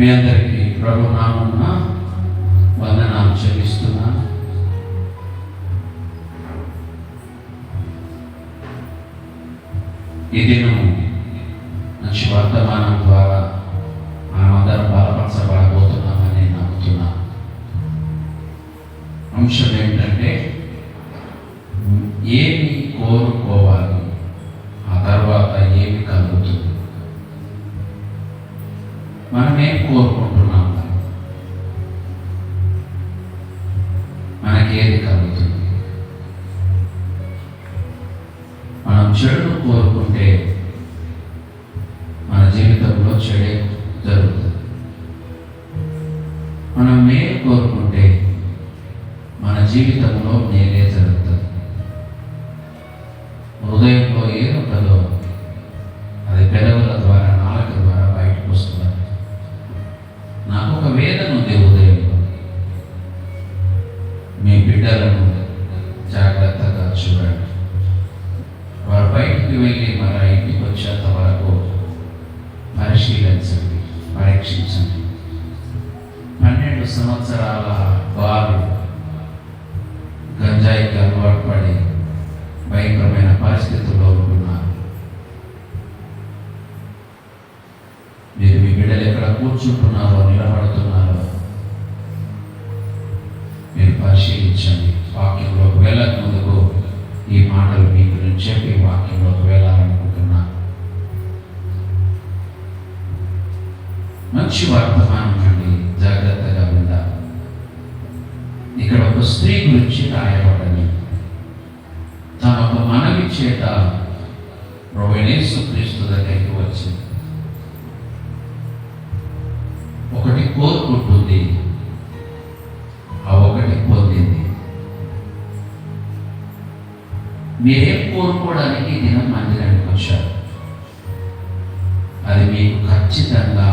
మీ అందరికీ ప్రభు నామమున వందనాలు చెల్లిస్తున్నాను. ఈ దినము మంచి వర్తమానం ద్వారా మనమందరం బలపరచబడబోతున్నామని నమ్ముతున్నాను. అంశం ఏమిటంటే ఏమి కోరుకోవాలి, ఆ తర్వాత ఏమి కలుగుతుంది. మనం ఏం కోరుకుంటున్నాం, మనకి ఏది కలుగుతుంది? మనం చెడును కోరుకుంటే మన జీవితంలో చెడే జరుగుతుంది. మనం మేలు కోరుకుంటే మన జీవితంలో మేలే జరుగుతుంది. హృదయంలో ఏముంటుందో అది పెదవుల ద్వారా, నాలుక ద్వారా బయటకు వస్తుంది. నాకు ఒక వేదన ఉంది హృదయంలో. మీ బిడ్డలను జాగ్రత్తగా చూడండి. వారు బయటికి వెళ్ళి మన ఇంటికి వచ్చేంత వరకు పరిశీలించండి, పరీక్షించండి. 12 సంవత్సరాల వారు గంజాయికి అలవాటు పడి భయంకరమైన పరిస్థితుల్లో ఉంటున్నారు. మీరు మీ బిడ్డలు ఎక్కడ కూర్చుంటున్నారో, నిలబడుతున్నారో మీరు పరిశీలించండి. వాక్యంలోకి వెళ్ళక ముందుకు ఈ మాటలు మీకు నేను చెప్పి వాక్యంలోకి వెళ్ళాలనుకుంటున్నా. మంచి వర్తమానం అండి, జాగ్రత్తగా విందాం. ఇక్కడ ఒక స్త్రీ గురించి రాయబడింది. తన ఒక మనవి చేత ప్రభువైన యేసుక్రీస్తు దగ్గరికి వచ్చింది. ఒకటి కోరుకుంటుంది, ఆ ఒకటి పొందింది. మీరేం కోరుకోవడానికి దినం మందిరానికి వచ్చారు, అది మీకు ఖచ్చితంగా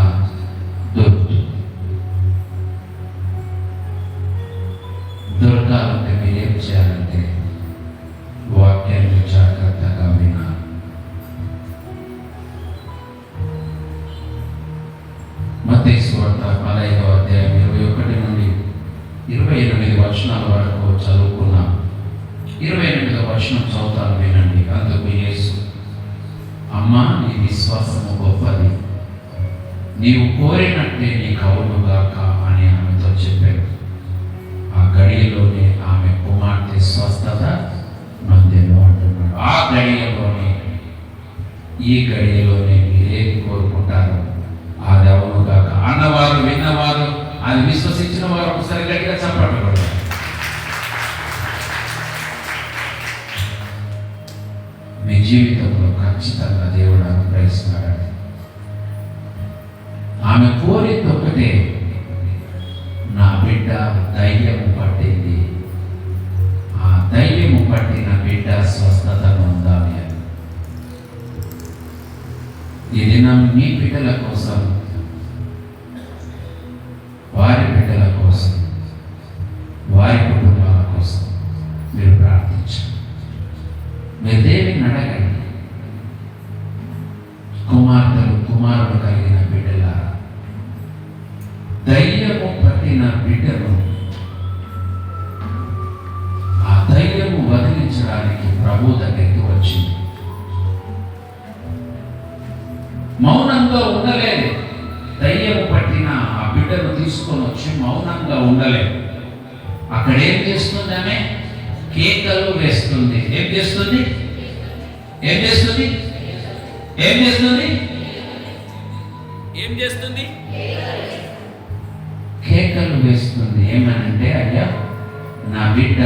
దొరుకుతుంది. దొరకాలంటే మీరేం చేయాలంటే వాక్యాన్ని జాగ్రత్తగా వినాలి. మత్తయి సువార్త 15వ అధ్యాయం 21 నుండి 28 వచనాల వరకు చదువుకున్నాం. 28వ వచనం చదువుతాను, వినండి. అందుకు యేసు, అమ్మా, నీ విశ్వాసము గొప్పది, నీవు కోరినట్టే నీకు అవునుగాక అని ఆమెతో చెప్పాడు. ఆ గడియలోనే ఆమె కుమార్తె స్వస్థత నొందెను అంటున్నాడు. ఆ గడియలోనే, ఈ గడియలోనే మీరేది కోరుకుంటారో అది అవునుగాక అన్నవారు, విన్నవారు, అది విశ్వసించిన వారు ఒకసారి గట్టిగా చప్పట్లు కొట్టారు. మీ జీవితంలో ఖచ్చితంగా దేవుడు అనుగ్రహిస్తున్నాడు. ఆమె కోరిక ఒకటే, నా బిడ్డ ధైర్యము పట్టింది, ఆ ధైర్యము పట్టిన బిడ్డ స్వస్థత పొందాలి అని. ఈ దినం మీ బిడ్డల కోసం, వారి బిడ్డల కోసం, వారి కుటుంబాల కోసం మీరు ప్రార్థించండి. మీరు దేవుని అడగండి. కుమార్తెలు, కుమారుడు కలిగిన బిడ్డల ధైర్యము పట్టిన బిడ్డను, ఆ ధైర్యము వదిలించడానికి ప్రభు దగ్గరికి వచ్చింది. మౌనంగా ఉండలేదు. ధైర్యము పట్టిన ఆ బిడ్డను తీసుకొని వచ్చి మౌనంగా ఉండలేదు. అక్కడ ఏం చేస్తుంది? ఆమె కేకలు వేస్తుంది. ఏం చేస్తుంది? ఏం చేస్తుంది? ఏం చేస్తుంది? ఏం చేస్తుంది? కేకలు వేస్తుంది. ఏమనంటే, అయ్యా, నా బిడ్డ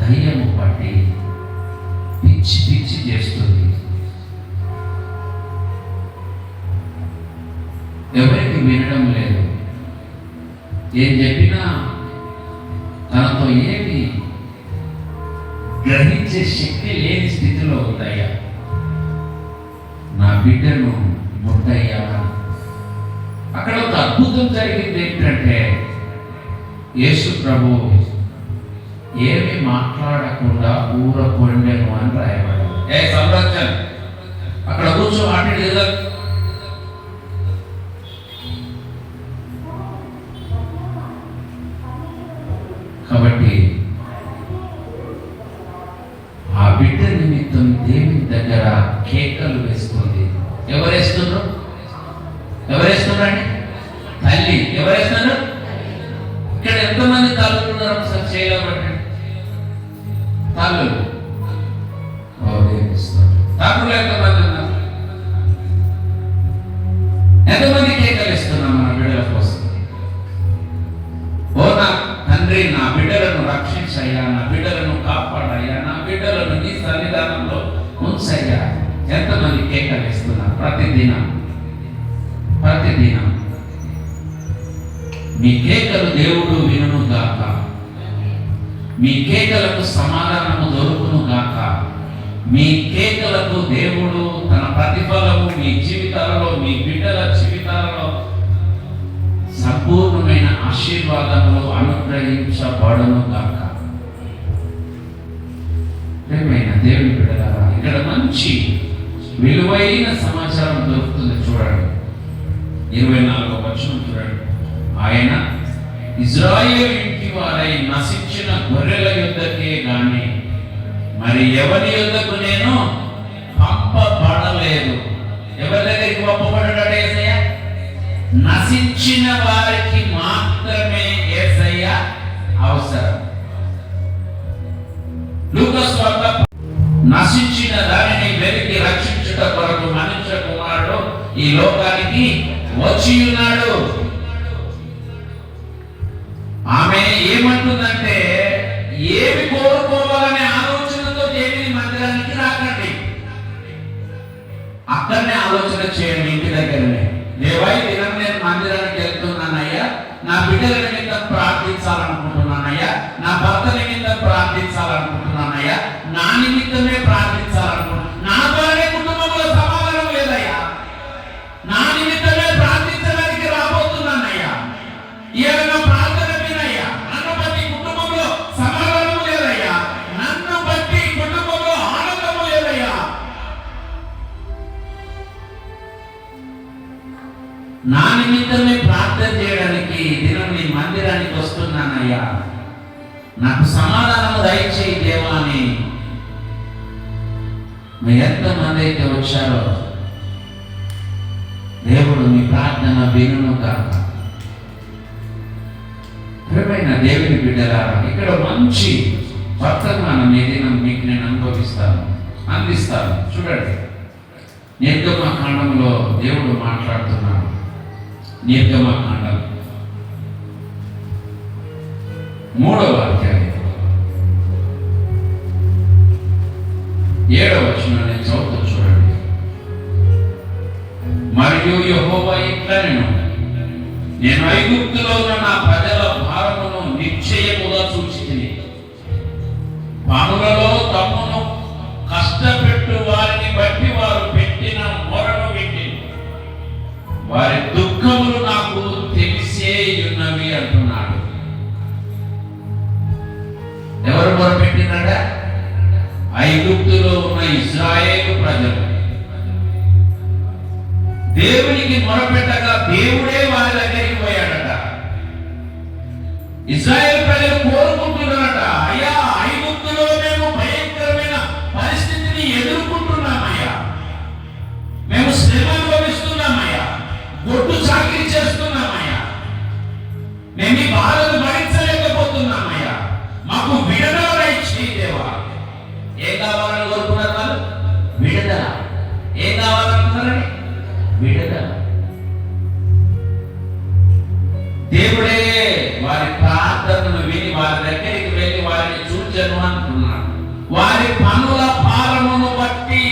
ధైర్యము పట్టి పిచ్చి పిచ్చి చేస్తుంది. ఎవరికి వినడం లేదు. ఏం చెప్పినా తనతో ఏమి గ్రహించే శక్తి లేని స్థితిలో ఉందయ్యా. నా బిడ్డను ముట్టయ్యా. అక్కడ ఒక అద్భుతం జరిగింది. ఏంటంటే, యేసు ప్రభు ఏమి మాట్లాడకుండా ఊరకొండెను అని రాయబడింది. సంరక్షణ అక్కడ కూర్చో మాట్లాడేది కదా. కాబట్టి ఆ బిడ్డ నిమిత్తం దేవుని దగ్గర కేకలు వేస్తుంది. ఎవరేస్తున్నారు? ఎవరేస్తున్నారండి? తల్లి. ఎవరేస్తున్నారు? ఇక్కడ ఎంతమంది తల్లులు ఉన్నారు? ఒకసారి చేయలేబట్టండి. తల్లులు తాకులు ఎంతమంది ఉన్నారు? ఎంతమంది కేకలు ఇస్తున్నాం మన బిడ్డల కోసం? ఓ నా తండ్రి, నా బిడ్డలను రక్షించయ్యా, నా బిడ్డలను కాపాడయ్యా, నా బిడ్డలను నీ సన్నిధానంలో ఉంచయ్యా. ఎంతమంది కేకలు ఇస్తున్నారు? ప్రతిదినం మీ కేకలు దేవుడు వినును గాక, మీ కేకలకు సమాధానము దొరుకును గాక, మీ కేకలకు దేవుడు తన ప్రతిఫలము మీ జీవితాలలో, మీ బిడ్డల జీవితాలలో సంపూర్ణమైన ఆశీర్వాదములు అనుగ్రహించబడును గాక. ప్రియమైన దేవుని బిడ్డలారా, ఇక్కడ మంచి విలువైన సమాచారం దొరుకుతుంది. చూడండి 24వ వచనం చూడండి. ఆయన ఇజ్రాయేలు ఇంటి వారై నశించిన గొర్రెల యుద్ధకే గాని మరి ఎవరి యుద్ధకు నేను పంపబడలేదు. ఎవరి దగ్గరికి పంపబడ్డాడు యేసయ్య? నశించిన వారికి మాత్రమే యేసయ్య అవసరం. లూకా సువార్త నశించిన దానిని వెలికి రక్షించుట కొరకు మనుష్య కుమారుడు ఈ లోకానికి వచ్చి ఉన్నాడు. ఆమె ఏమంటుందంటే, ఏమి కోరుకోవాలనే ఆలోచనతో దేవుని మందిరానికి రాకండి, అక్కడనే ఆలోచన చేయండి. ఇంటి దగ్గరనే, దేవా ఈ దినం నేను మందిరానికి వెళ్తున్నానయ్యా, నా బిడ్డల నిమిత్తం ప్రార్థించాలనుకుంటున్నానయ్యా, నా భర్త నిమిత్తం ప్రార్థించాలనుకుంటున్నానయ్యా, నా నిమిత్తమే ప్రార్థించాలనుకుంటున్నాను. నా ద్వారానే కుటుంబంలో సమాధానం లేదయ్యా, నా నిమిత్తమే ప్రార్థించడానికి రాబోతున్నానయ్యా, ఏమైనా ప్రార్థన వినయ్యా, నన్ను బట్టి కుటుంబంలో సమాధానం లేదయ్యా, నన్ను బట్టి కుటుంబంలో ఆనందము లేదయ్యా, నా నిమిత్తమే ప్రార్థన చేయడానికి దినం నీ మందిరానికి వస్తున్నానయ్యా, నాకు సమాధానము దయచేయి దేవా అని మీరు ఎంతమంది అయితే వచ్చారో దేవుడు మీ ప్రార్థన వినును గాక. ప్రియమైన దేవుని బిడ్డలారా, ఇక్కడ మంచి వర్తమానం ఏదైనా మీకు నేను అందిస్తాను. చూడండి, నిర్గమకాండంలో దేవుడు మాట్లాడుతున్నాడు. నిర్గమకాండం 3వ అధ్యాయం 7వ వచనం నేను చదువుతూ చూడండి. మరియు యెహోవా ఇట్లనెను, నేను ఐగుప్తులో ఉన్న నా ప్రజల భారమును నిశ్చయముగా చూచితిని, పనులలో తమ్మును కష్టపెట్టు వారిని బట్టి వారు పెట్టిన మొరను వింటి, వారి దుఃఖములు నాకు తెలిసే ఉన్నవి అంటున్నాడు. ఎవరు మొరపెట్టినాడా? ఐగుప్తులో ఉన్న ఇశ్రాయేలు ప్రజలు దేవునికి మొరపెట్టగా దేవుడే వారి దగ్గరికి పోయాడట. ఇశ్రాయేలు ప్రజలు కోరుకుంటున్నారట, అయ్యా ఐగుప్తులో మేము భయంకరమైన పరిస్థితిని ఎదుర్కొంటున్నామయ్యా, మేము శ్రమ అనుభవిస్తున్నామయ్యా, గొడ్డు చాకిరీ చేస్తున్నామయ్యా, మేము ఈ బాధలు భరించలేకపోతున్నామయ్యా, మాకు విడుదల ఇచ్చేయి దేవా. ఏం కావాలని కోరుకున్నారు వాళ్ళు? విడుదల. ఏం కావాలనుకున్నారని? విడుదల. దేవుడే వారి ప్రార్థనను విని వారి దగ్గరికి వెళ్ళి వారిని చూచెను అంటున్నాడు. వారి పనుల భారమును బట్టి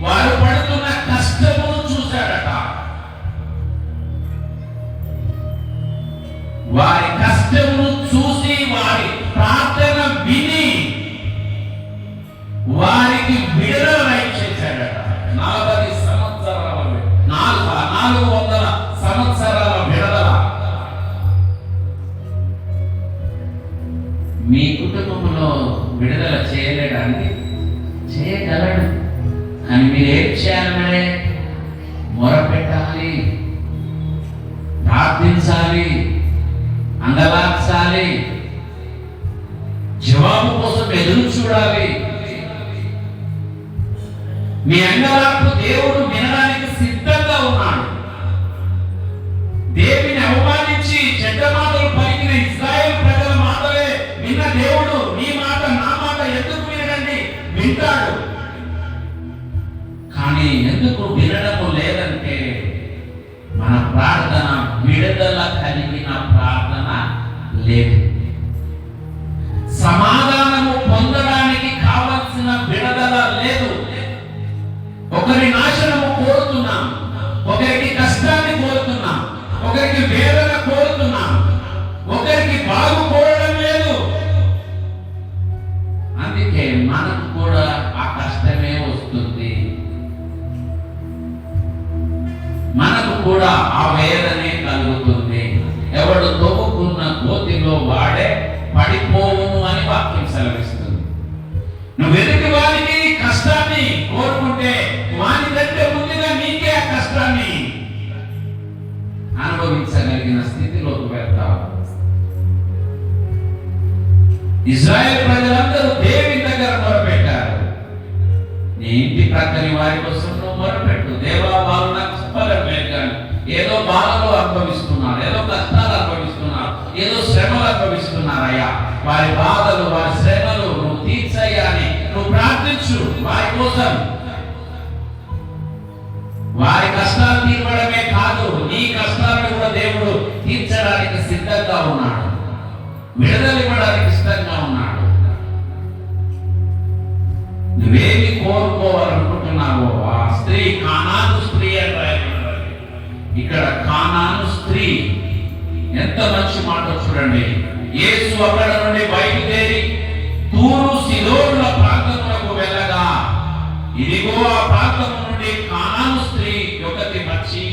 వారు పడుతున్న కష్టమును చూశాడట. వారి కష్టమును చూసి వారి ప్రార్థన విని వారికి విడుదల ఇచ్చేశాడట. 400 సంవత్సరాల విడుదల. మీ కుటుంబంలో విడుదల చేయలేడానికి చేయగలడు, కానీ మీరు ఏం చేయాలి? మొరపెట్టాలి, ప్రార్థించాలి, అంగలార్చాలి. ఎదురు చూడాలి. మీ అంగలార్పు దేవుడు వినడానికి సిద్ధంగా ఉన్నాడు. దేవుని అవమానించి చెడ్డ మాటలు పలికిన ఇశ్రాయేలు ప్రజల మాటలే విన్న దేవుడు నీ మాట నా మాట ఎందుకు వినడండి? వింటాడు. కానీ ఎందుకు వినడము లేదంటే మన ప్రార్థన విడుదల కలిగిన ప్రార్థన లేదు. సమాధానము పొందడానికి కావలసిన విడుదల లేదు. ఒకరి నాశనము కోరుతున్నాం, ఒకరికి కష్టాన్ని కోరుతున్నాం, ఒకరికి వేదన కోరుతున్నాం, ఒకరికి బాగు కోరడం లేదు. అందుకే మనకు కూడా ఆ కష్టమే వస్తుంది, మనకు కూడా ఆ వేదనే కలుగుతుంది. ఎవడు తవ్వుకున్న గోతిలో వాడే పడిపోవును అని వాక్యం సెలవిస్తుంది. నువ్వు ఎదుటి వారికి కష్టాన్ని కోరుకుంటే వాని కంటే ముందుగా నీకే ఆ కష్టాన్ని అనుభవించగలిగిన స్థితిలోకి వెళ్తావు. ఇశ్రాయేలు ప్రజలందరూ దేవుని దగ్గర మొరపెట్టారు. నీ ఇంటి ప్రక్కని వారి కోసం నువ్వు మొరపెట్టు. దేవా, వారు నాకు చెప్పలేదు కానీ ఏదో బాధలు అనుభవిస్తున్నారు, ఏదో కష్టాలు అనుభవిస్తున్నారు, ఏదో శ్రమలు అనుభవిస్తున్నారయ్యా. వారి బాధలు, వారి శ్రమలు నువ్వు తీర్చయ్యా అని నువ్వు ప్రార్థించు వారి కోసం. వారి కష్టాలు తీర్చడమే కాదు, నీ కష్టాలను కూడా దేవుడు తీర్చడానికి సిద్ధంగా ఉన్నాడు, విడుదల ఇవ్వడానికి సిద్ధంగా ఉన్నాడు. నువ్వేమి కోరుకోవాలనుకుంటున్నావో ఆ స్త్రీ కానాను స్త్రీ అని ఇక్కడ కానాను స్త్రీ ఎంత మంచి మాట చూడండి. యేసు అక్కడ నుండి బయలుదేరి తూరు సీదోనుల ప్రాంతములకు వెళ్ళగా ఇదిగో ఆ ప్రాంతము నుండి కానాను స్త్రీ ఒకటి వచ్చి,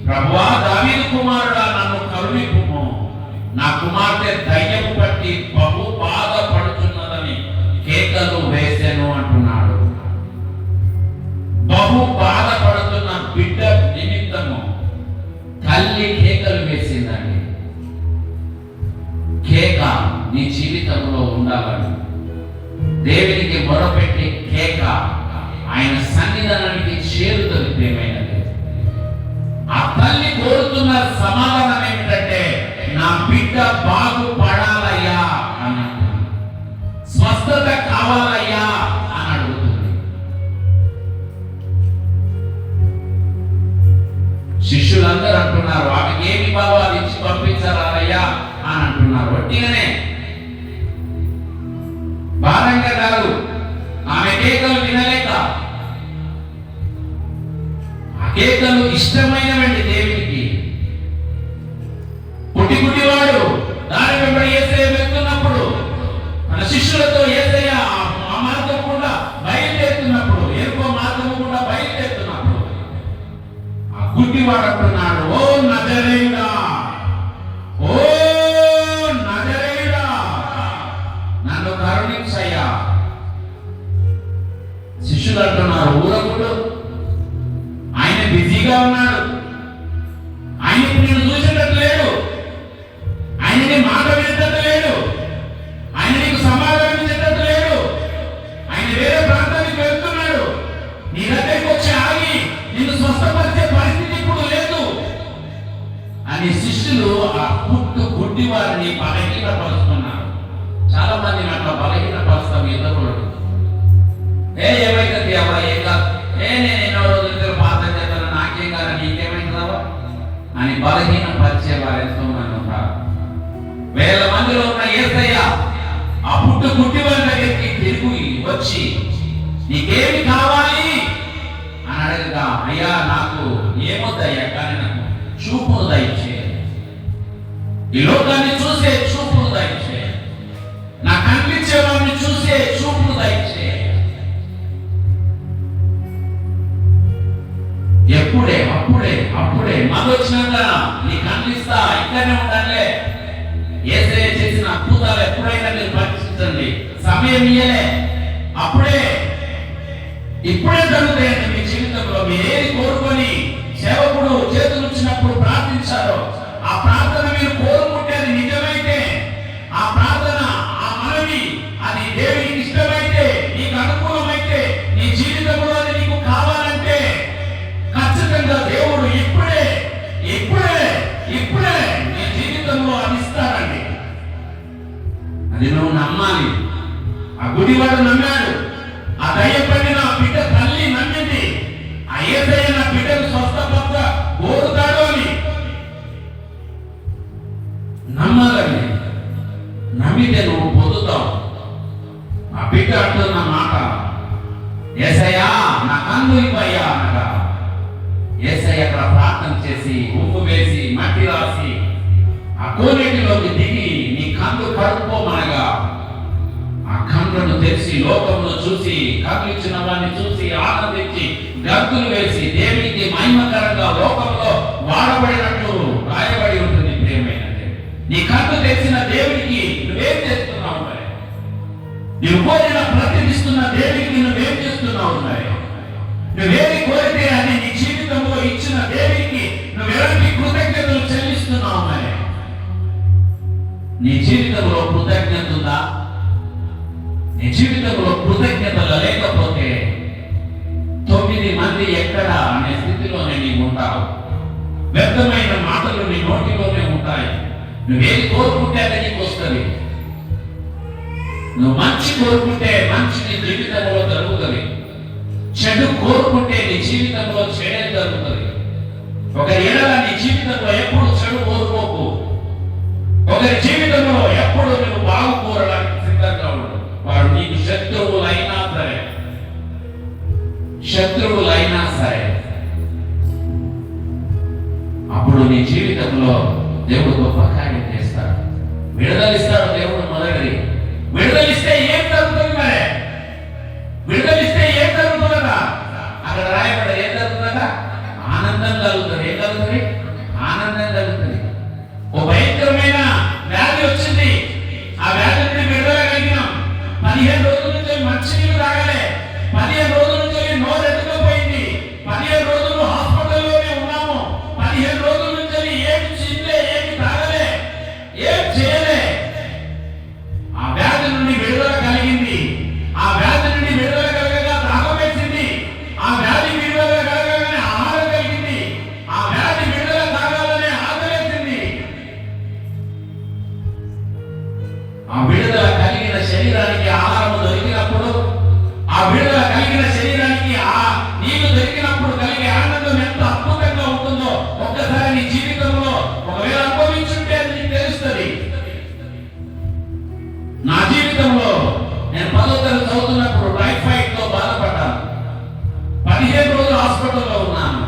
ప్రభువా, దావీదు కుమారుడా, నన్ను కరుణింపుము, నా కుమార్తె దయ్యము పట్టి బహు బాధపడుతున్నదని కేకలు వేసెను అంటున్నాడు. బహు బాధపడుతున్న బిడ్డ నిమిత్తము తల్లి కేకలు వేసిందండి. కేక నీ జీవితంలో ఉండాలని దేవునికి మొరపెట్టి కేక ఆయన సన్నిధానానికి చేరుతుంది. ప్రేమైనది, ఆ తల్లి కోరుతున్న సమాధానం ఏమిటంటే నా బిడ్డ బాగుపడాలయ్యా అని, స్వస్థత కావాలయ్యా అని అడుగుతుంది. శిష్యులందరూ అంటున్నారు, ఆమెకి ఏమి ఇవ్వాలో అది ఇచ్చి పంపించాలయ్యా అని అంటున్నారు. వట్టిగానే భారంగా కాదు, ఆమె కేకలు వినలేక, ఆ కేకలు ఇష్టమైనవండి దేవునికి. పుట్టివాడు దారి వెంబడి యేసయ్య వెళ్తున్నప్పుడు మన శిష్యులతో యేసయ్య ఆ మార్గం కూడా బయలుదేరుతున్నప్పుడు, ఎరుకో మార్గం కూడా బయలుదేరుతున్నప్పుడు ఆ గుడ్డివాడు అంటున్నాడు, ఓ నజరేయుడా, ఓ నజరేయుడా, నన్ను కరుణించయ్యా. శిష్యులు అంటున్నారు, ఊరకుడు, ఆయన బిజీగా ఉన్నాడు, ఆయన నేను చూసేటట్టు లేడు, ఆయనకి మాట వినేటట్టు లేడు, ఆయన నీకు సమాధానం ఇచ్చేటట్టు లేడు, ఆయన వేరే ప్రాంతానికి వెళ్తున్నాడు, నీ దగ్గరికి వచ్చి ఆగి నిన్ను స్వస్థపరిచే పరిస్థితి ఇప్పుడు లేదు అని శిష్యులు ఆ గుడ్డి వారిని బలహీనపరుస్తున్నారు. చాలా మంది అట్లా బలహీనపరుస్తాం. ఎదురు ఏమైతుంది ఎవరా, ఏం కాదు, నేను ఎన్నో రోజులు ప్రార్థన చేస్తాను, నాకేం కాదు, నీకేమైందావా అని బలహీనపరిచే వారు ఎంతో మంది ఉంటారు. వేల మందిలో ఉన్న యేసయ్య ఆ గుడ్డి వారి దగ్గరికి తిరిగి వచ్చి నీకేమి కావాలి అని అడగగా, అయ్యా నాకు ఏమొద్దయ్యా, కానీ నాకు చూపును దయచేయాలి, ఈ లోకాన్ని చూసే చూపును దయచేయాలి, నా కనిపించే వారిని చూసే చూపును దయచేయాలి. ఎప్పుడే అప్పుడే మాకు వచ్చినాక నీకు అందిస్తా, ఇక్కడనే ఉండాలే. యేసయ్య చేసిన అద్భుతాలు ఎప్పుడైనా మీరు పరీక్షించండి, సమయం ఇయ్యలే, ఇప్పుడే జరుగుతాయండి మీ జీవితంలో. మీరు ఏది కోరుకొని సేవకుడు చేతులు ఇచ్చినప్పుడు ప్రార్థించారో ఆ ప్రార్థన మీరు కోరుకుంటే అది నిజమైతే, ఆ ప్రార్థన, ఆ మనవి అది దేవుని గుడివాడు నమ్మాడు, ఆ దయ్యపడిన బిడ్డ తల్లి నమ్మింది, ఆ యేసయ్య నా బిడ్డను స్వస్థపరచ కోరుతాడు అని నమ్మాలని. నమ్మితే నువ్వు పొందుతావు. ఆ బిడ్డ అంటున్న మాట, యేసయ్యా నా కన్ను ఇవ్వయ్యా అనగా యేసయ్య అక్కడ ప్రార్థన చేసి ఉప్పు వేసి మట్టి రాసి ఆ కోనేటిలోకి దిగి నీ కన్ను కడుక్కోమనగా ఆ కన్నును తెరిచి లోకంలో చూసి కన్ను ఇచ్చిన వాడిని చూసి ఆనందించి గంతులు వేసి దేవునికి మహిమకరంగా లోకంలో వాడబడినట్లు రాయబడి ఉంటుంది. ప్రియమైనది, నీ కన్ను తెరిచిన దేవునికి నువ్వేం చేస్తున్నావు? మరి నువ్వు కోరిన ప్రతినిస్తున్న దేవునికి నువ్వేం చేస్తున్నావు? మరి నువ్వేమి కోరితే అని నీ జీవితంలో ఇచ్చిన దేవునికి నువ్వు ఎలాంటి కృతజ్ఞతలు చెల్లిస్తున్నావు? మరి నీ జీవితంలో కృతజ్ఞత ఉందా? నీ జీవితంలో కృతజ్ఞతలు లేకపోతే 9 మంది ఎక్కడ అనే స్థితిలోనే నీవు ఉంటావు. వ్యర్థమైన మాటలు నీ నోటిలోనే ఉంటాయి. నువ్వేది కోరుకుంటే అది నీకు వస్తుంది. నువ్వు మంచి కోరుకుంటే మంచి నీ జీవితంలో జరుగుతుంది. చెడు కోరుకుంటే నీ జీవితంలో చెడే జరుగుతుంది. ఒకరి ఎడల నీ జీవితంలో ఎప్పుడు చెడు కోరుకోకు. ఒకరి జీవితంలో ఎప్పుడు నువ్వు బాగు కోరడానికి సిద్ధంగా ఉండు. వాడు నీకు శత్రువులైనా సరే అప్పుడు నీ జీవితంలో దేవుడు గొప్ప కార్యం చేస్తాడు, విడుదలిస్తాడు. దేవుడు మొదటి విడుదలిస్తే ఏం జరుగుతుంది? మరి విడుదలిస్తే ఏం జరుగుతుందట? అక్కడ రాయబడ ఏం జరుగుతుందట? ఆనందం కలుగుతుంది. ఏం కలుగుతుంది? ఆనందం కలుగుతుంది. ఓ భయంకరమైన వ్యాధి వచ్చింది, ఆ వ్యాధి నుండి విడుదల కలిగినాం. 15 రోజుల నుంచి మంచినీళ్ళు తాగలే, 15 రోజుల నుంచి నోరు ఎత్తుకుపోయింది, 15 రోజులు హాస్పిటల్లోనే ఉన్నాము, 15 రోజుల నుంచి ఏమి చేయలే, ఏమి తాగలే, ఏం చేయలే. ఆ వ్యాధి నుండి విడుదల కలిగింది. ఆ వ్యాధి నుండి విడుదల కలగగా దాహం వేసింది. ఆ వ్యాధి విడుదల కలగగానే ఆహారం కలిగింది. ఆ వ్యాధి విడుదల కాగాలనే ఆకలేసింది. ఆ విడుదల కలిగిన శరీరానికి ఆహారం దొరికినప్పుడు, ఆ విడుదల కలిగిన శరీరానికి ఆ నీరు దొరికినప్పుడు కలిగే ఆనందం ఎంత అద్భుతంగా ఉంటుందో ఒక్కసారి నీ జీవితంలో ఒకవేళ అనుభవించుంటే అది నీకు తెలుస్తుంది. నా జీవితంలో నేను 10వ తరగతి చదువుతున్నప్పుడు టైఫాయిడ్ తో బాధపడ్డాను. 15 రోజులు హాస్పిటల్లో ఉన్నాను.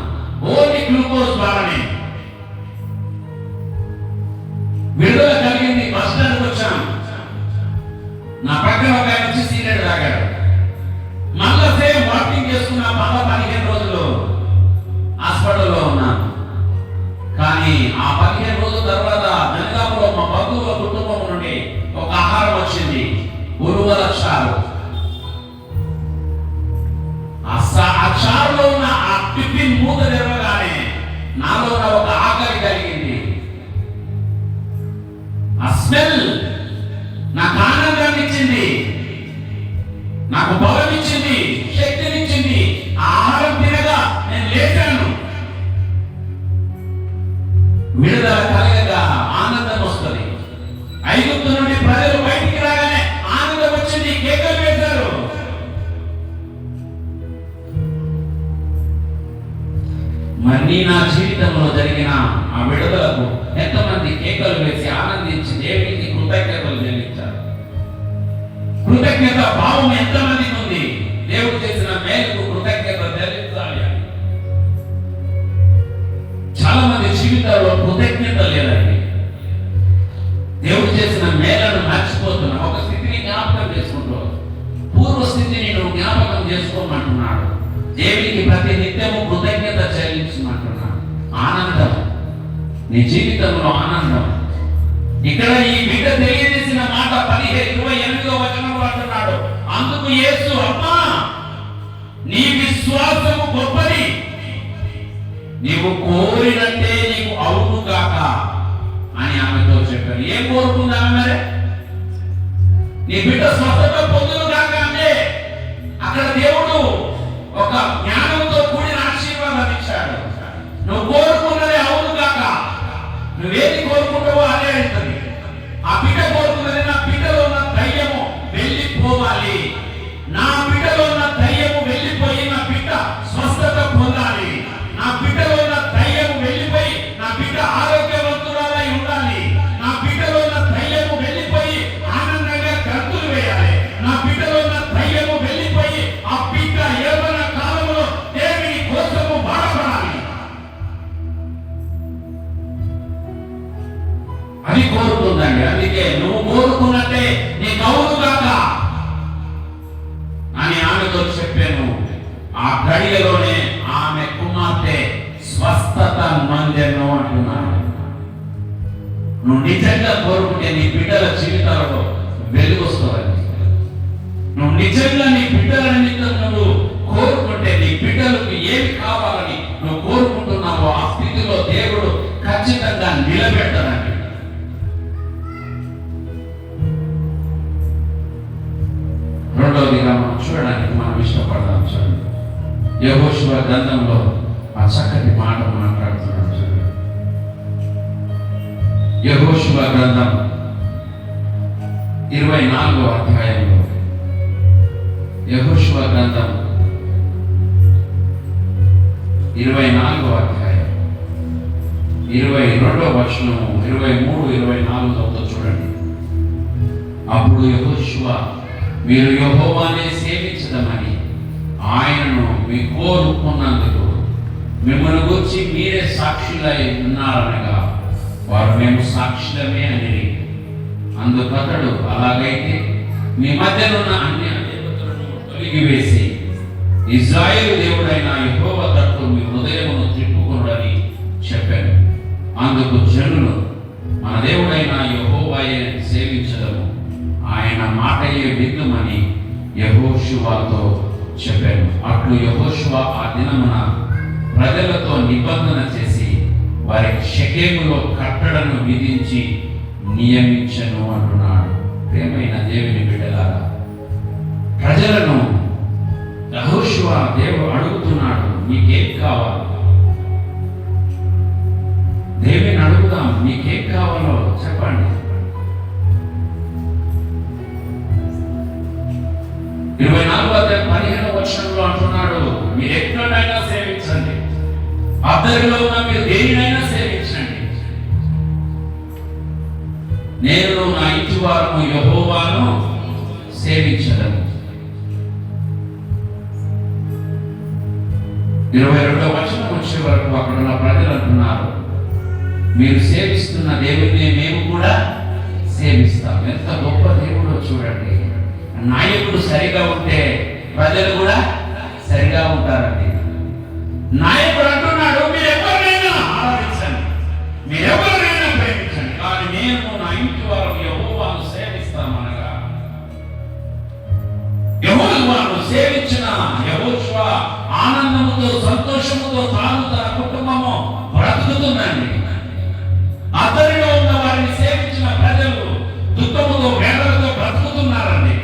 ఓన్లీ గ్లూకోజ్ ద్వారానే విడుదల కలిగింది. బస్ స్టాండ్కి వచ్చాను. నా పక్కన ఒక ఆయన వచ్చి సిగరెట్ తాగాడు. మళ్ళా సేమ్ వాకింగ్ చేసుకున్న 15 రోజులు హాస్పిటల్లో ఉన్నాను. కానీ ఆ 15 రోజుల తర్వాత జనగామలో మా బంధువుల కుటుంబం నుండి ఒక ఆహారం వచ్చింది, ఉరువల చారు. ఆ చారులో ఉన్న ఆ టిఫిన్ మూత తెరవగానే నాలో ఒక ఆకలి కలిగింది. ఆ స్మెల్ నాకు ఆనందాన్ని ఇచ్చింది, నాకు బలం ఇచ్చింది, శక్తినిచ్చింది. ఆ ఆహారం తినగా నేను లేచాను. విడుదల కలగగా ఆనందం వస్తుంది. ఐగుప్తు నుండి ప్రజలు బయటికి రాగానే ఆనందం వచ్చింది, కేకలు వేశారు. మరి నా జీవితంలో జరిగిన ఆ విడుదలకు ఎంతమంది కేకలు వేసి ఆనందించి దేవునికి కృతజ్ఞతలు చెల్లించారు? కృతజ్ఞత భావం ఎంతమందికి ఉంది? దేవుడు చేసిన మేలుకు కృతజ్ఞత చెల్లించాలి అని. చాలా మంది జీవితాల్లో కృతజ్ఞత లేదండి. దేవుడు చేసిన మేలను మర్చిపోతున్నాం. ఒక స్థితిని జ్ఞాపకం చేసుకుంటూ పూర్వస్థితిని నువ్వు జ్ఞాపకం చేసుకోమంటున్నాడు. దేవునికి ప్రతి నిత్యము కృతజ్ఞత చెల్లించమంటున్నాడు. ఆనందం, నీ జీవితంలో ఆనందం. ఇక్కడ ఈ బిడ్డ తెలియజేసిన మాట 28వ వచనంలో అంటున్నాడు, అందుకు యేసు, అమ్మా నీ విశ్వాసము గొప్పది, నీవు కోరినట్టే నీకు అవును కాక అని ఆమెతో చెప్పారు. ఏం కోరుకుంది ఆమె? మరి నీ బిడ్డ స్వస్థత పొందును కాక అంటే అక్కడ దేవుడు ఒక జ్ఞానంతో కూడిన ఆశీర్వాదం ఇచ్చాడు. నువ్వు కోరుకున్నదే అవును కాక, నువ్వేది కోరుకుంటావో అదే అవుతుంది. ఆ బిడ్డ కోరుకున్నది, నా బిడ్డలో ఉన్న ధైర్యము వెళ్ళిపోవాలి. అది కోరుతుందండి. అందుకే నువ్వు కోరుకున్నట్టే నీకు అవును కాక అని ఆమెతో చెప్పాను. ఆ గడియలోనే ఆమె కుమార్తె స్వస్థత మందెను అంటున్నాడు. నువ్వు నిజంగా కోరుకుంటే నీ బిడ్డల జీవితాలలో వెలుగు వస్తుందండి. నువ్వు నిజంగా నీ బిడ్డల నిమిత్తం నువ్వు కోరుకుంటే నీ బిడ్డలకు ఏమి కావాలని నువ్వు కోరుకుంటున్నావో ఆ స్థితిలో దేవుడు ఖచ్చితంగా నిలబెడతాడండి. రెండవదిగా మనం చూడడానికి మనం ఇష్టపడదాం. చూడండి, యెహోషువ గ్రంథంలో ఆ చక్కటి మాట మాట్లాడుతున్నాం. చూడండి, యెహోషువ గ్రంథం 24వ అధ్యాయంలో, యెహోషువ గ్రంథం 24వ అధ్యాయం 22వ వచనం 23, 24తో చూడండి. అప్పుడు యెహోషువ మీరు యెహోవానే సేవించదమని ఆయనను మీ కోరుకున్నందుకు మిమ్మల్ని గురించి మీరే సాక్షులై ఉన్నారనగా వారు మేము సాక్షులమే అని. అందుకతడు అలాగైతే మీ మధ్యనున్న అన్ని దేవతలను తొలగివేసి ఇశ్రాయేలు దేవుడైన యెహోవా తట్టు మీ హృదయమును త్రిప్పుకొనుడని చెప్పాను. అందుకు జనులు మన దేవుడైన యెహోవాయే సేవించదము, ఆయన మాటయే విందుమని యెహోషువతో చెప్పాను. అట్లు యెహోషువ ఆ దినమున ప్రజలతో నిబంధన చేసి వారికి షెకెములో కట్టడను విధించి నియమించను అంటున్నాడు. ప్రియమైన దేవుని బిడ్డలారా, ప్రజలను యెహోషువ దేవుడు అడుగుతున్నాడు, నీకేం కావాలి? దేవుని అడుగుదాం, నీకేం కావాలో చెప్పండి. 24వ వచనంలో అంటున్నాడు, మీరు ఎక్కడైనా సేవించండి, అద్దరిలో ఉన్న మీరు దేనినైనా సేవించండి, నేను నా ఇంటి వారము యెహోవాను సేవించదను. 22వ వచనం వచ్చే వరకు అక్కడ ఉన్న ప్రజలు అంటున్నారు, మీరు సేవిస్తున్న దేవుడిని మేము కూడా సేవిస్తాం. ఎంత గొప్ప దేవుడో చూడండి. నాయకుడు సరిగా ఉంటే ప్రజలు కూడా సరిగా ఉంటారండి. నాయకుడు అంటున్నాడు, మీరెవరినైనా ఆరాధించండి, మీరెవరినైనా ప్రేమించండి, కానీ నేను నా ఇంటి వారు యెహోవాను సేవిస్తామనగా యెహోవాను సేవించిన యెహోషువ ఆనందముతో సంతోషముతో తాను తన కుటుంబము బ్రతుకుతుందండి. అతనిలో ఉన్న వారిని సేవించిన ప్రజలు దుఃఖముతో వేదనతో బ్రతుకుతున్నారండి.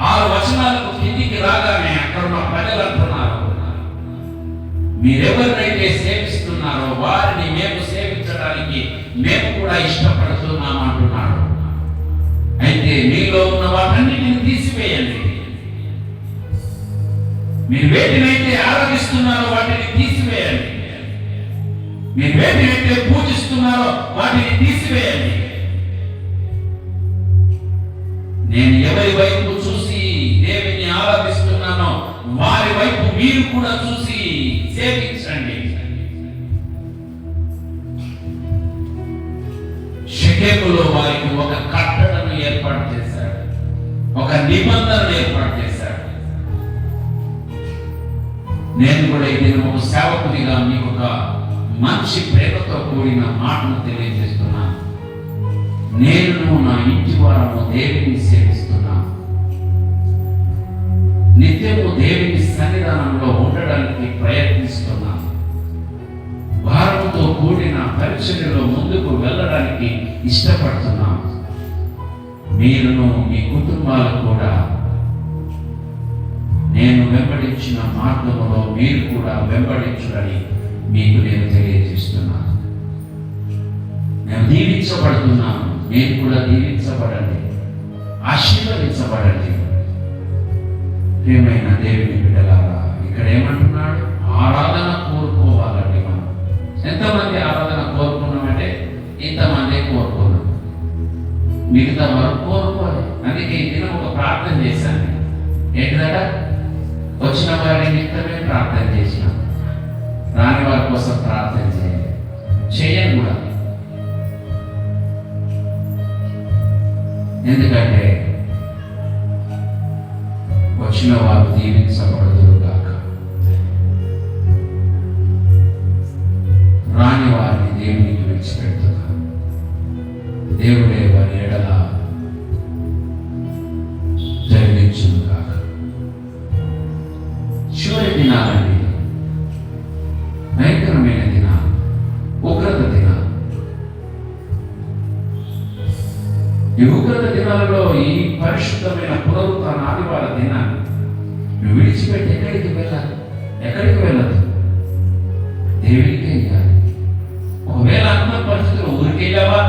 6 వచనాలకు కిందికి రాగానే అక్కడ ఉన్న ప్రజలు అంటున్నారు, మీరెవరినైతే సేవిస్తున్నారో వారిని మేము సేవించడానికి మేము కూడా ఇష్టపడుతున్నాం అంటున్నాడు. అయితే మీలో ఉన్న వాటన్నిటిని తీసివేయండి. మీరు వేటినైతే ఆరాధిస్తున్నారో వాటిని తీసివేయండి, మీరు వేటినైతే పూజిస్తున్నారో వాటిని తీసివేయండి. నేను ఎవరి వైపు చూసి దేవుని ఆరాధిస్తున్నానో వారి వైపు మీరు కూడా చూసి సేవించండి. షెకెములో వారికి ఒక కట్టడను ఏర్పాటు చేశాడు, ఒక నిబంధనను ఏర్పాటు చేశాడు. నేను కూడా ఇది ఒక సేవకునిగా మీకు ఒక మంచి ప్రేమతో కూడిన మాటను తెలియజేస్తున్నాను. నేను నా ఇంటి వారము దేవుని సేవిస్తున్నాను. నిత్యము దేవుని సన్నిధానంలో ఉండడానికి ప్రయత్నిస్తున్నాను. భారముతో కూడిన పరిచర్యలో ముందుకు వెళ్ళడానికి ఇష్టపడుతున్నాను. మీరును మీ కుటుంబాలు కూడా నేను వెంబడించిన మార్గములో మీరు కూడా వెంబడించుడని మీకు నేను తెలియజేస్తున్నాను. నేను దీవించబడుతున్నాను, మీరు కూడా దీవించబడండి, ఆశీర్వదించబడండి. ప్రియమైన దేవుని బిడ్డలారా, ఇక్కడ ఏమంటున్నాడు? ఆరాధన కోరుకోవాలండి. మనం ఎంతమంది ఆరాధన కోరుకున్నామంటే ఇంతమంది కోరుకున్నాం, మిగతా వారు కోరుకోవాలి. అందుకే ఈ దినం ఒక ప్రార్థన చేశాను. ఏంటిదట? వచ్చిన వారి నిమిత్తమే ప్రార్థన చేసినాం, రాని వారి కోసం ప్రార్థన చేయను కూడా. ఎందుకంటే వచ్చిన వారు దీవించబడదురు గాక, రాని వారిని దేవునికి విడిచిపెడుతున్నా. దేవుడే వారి ఎడల జరిగించును గాక. చివరి దినాలండి, భయంకరమైన దినాలు, ఉగ్రత దినాలు. ఈ ఉగ్రత దినాలలో ఈ పరిశుద్ధమైన పునరుత్థాన ఆదివార దినాన్ని నువ్వు విడిచిపెట్టి ఎక్కడికి వెళ్ళాలి? ఎక్కడికి వెళ్ళదు, దేవుడికే ఇవ్వాలి. ఒకవేళ అనుకున్న పరిస్థితుల్లో ఊరికి వెళ్ళావా,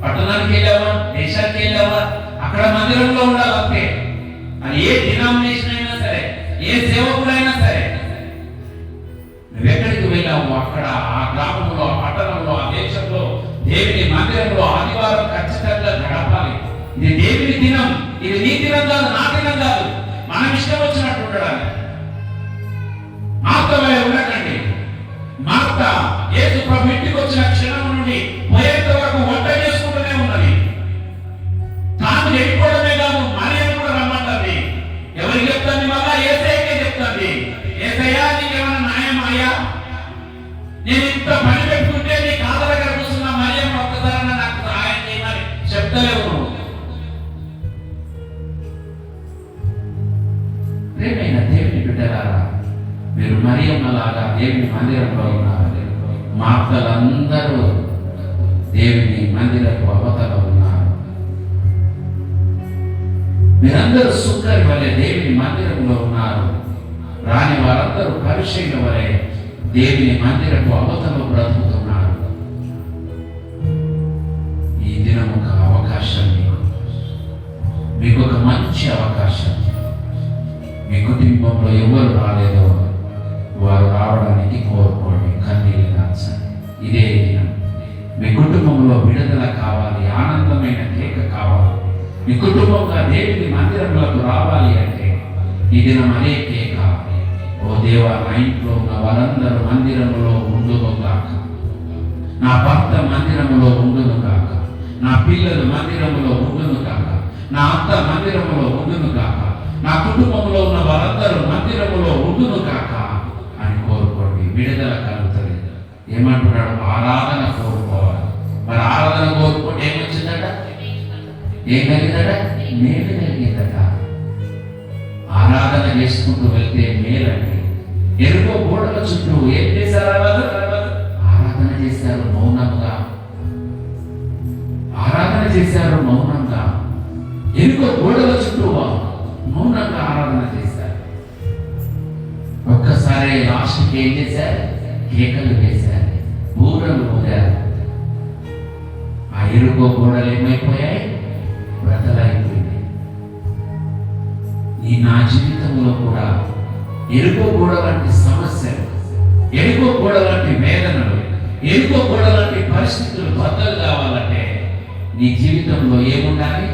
పట్టణానికి వెళ్ళావా, దేశానికి వెళ్ళావా, అక్కడ మందిరంలో ఉండాలి అంతే. అది ఏ డినామినేషన్ అయినా సరే, ఏ సేవకుడైనా సరే, నువ్వెక్కడికి వెళ్ళావు అక్కడ ఆ గ్రామంలో, ఆ పట్టణంలో, ఆ దేశంలో దేవుని మందిరంలో ఆదివారం ఖచ్చితంగా గడపాలి. ఇది దేవుని దినం, ఇది నీ దినం కాదు, నా దినం కాదు. మనం ఇష్టం వచ్చినట్టు ఉండడానికి మార్త ఉండకండి. మార్త యేసు ప్రభు ఇంటికి వచ్చిన క్షణం నుండి పోయేంత వరకు వంట చేసుకుంటూనే ఉన్నది. తాను వెళ్ళిపోవడమే కాదు, మరియను కూడా రమ్మంటుంది. ఎవరికి చెప్తుంది? మళ్ళా యేసయ్యకే చెప్తుంది. యేసయ్యా, నీకేమైనా న్యాయం అయ్యా? నేను ఇంత పని పెట్టుకుంటే నీ కాళ్ళ దగ్గర కూర్చున్న మరియమ్మ ఒక్కసారన్నా నాకు సహాయం చేయమని చెప్తలేవు. ప్రేమైన దేవుని బిడ్డలారా, మీరు మరియమ్మలాగా దేవుని మందిరంలో ఉన్నారు. మార్తలందరూ దేవుని మందిరపు అవతల ఉన్నారు. మీరందరూ సుక్కరి వలె దేవుని మందిరంలో ఉన్నారు. రాని వారందరూ పరిశీలన వలె దేవుని మందిరపు అవతల బ్రతుకుతున్నారు. ఈ దినం ఒక అవకాశం, మీకు ఒక మంచి అవకాశం. మీ కుటుంబంలో ఎవరు రాలేదో వారు రావడానికి కోరుకోండి, కన్నీళ్ళు దాచండి. ఇదే దినం. మీ కుటుంబంలో విడుదల కావాలి, ఆనందమైన కేక కావాలి, మీ కుటుంబంగా దేవుని మందిరంలోకి రావాలి అంటే ఈ దినం అదే కేక. ఓ దేవా, నా ఇంట్లో ఉన్న వారందరూ మందిరంలో ఉండును గాక, నా భర్త మందిరంలో ఉండును గాక, నా పిల్లలు మందిరంలో ఉండును గాక, నా అత్త మందిరంలో ఉండును గాక, నా కుటుంబంలో ఉన్న వారందరూ మందిరములో ఉండును గాక అని కోరుకోండి. విడుదల కలుగుతుంది. ఏమంటున్నాడు? ఆరాధన కోరుకోవాలి. మరి ఆరాధన కోరుకోండి ఏమొచ్చిందట? ఏం కలిగిందట? మేలు కలిగిందట. ఆరాధన చేసుకుంటూ వెళ్తే మేలండి. ఎరుకో గోడల చుట్టూ ఏం చేశారు? ఆరాధన చేశారు మౌనంగా. ఆరాధన చేశారు మౌనంగా. ఎరుకో గోడల చుట్టూ మౌనంగా ఆరాధన చేశారు. ఒక్కసారి లాస్ట్కి ఏం చేశారు? కేకలు వేశారు, బూరలు ఊరారు. ఆ ఎరుకో గోడలు ఏమైపోయాయి? బ్రతలైపోయింది. ఈ నా జీవితంలో కూడా ఎరుకో గోడ లాంటి సమస్యలు, ఎరుకో గోడ లాంటి వేదనలు, ఎరుకో గోడ లాంటి పరిస్థితులు బద్దలు కావాలంటే నీ జీవితంలో ఏముండాలి?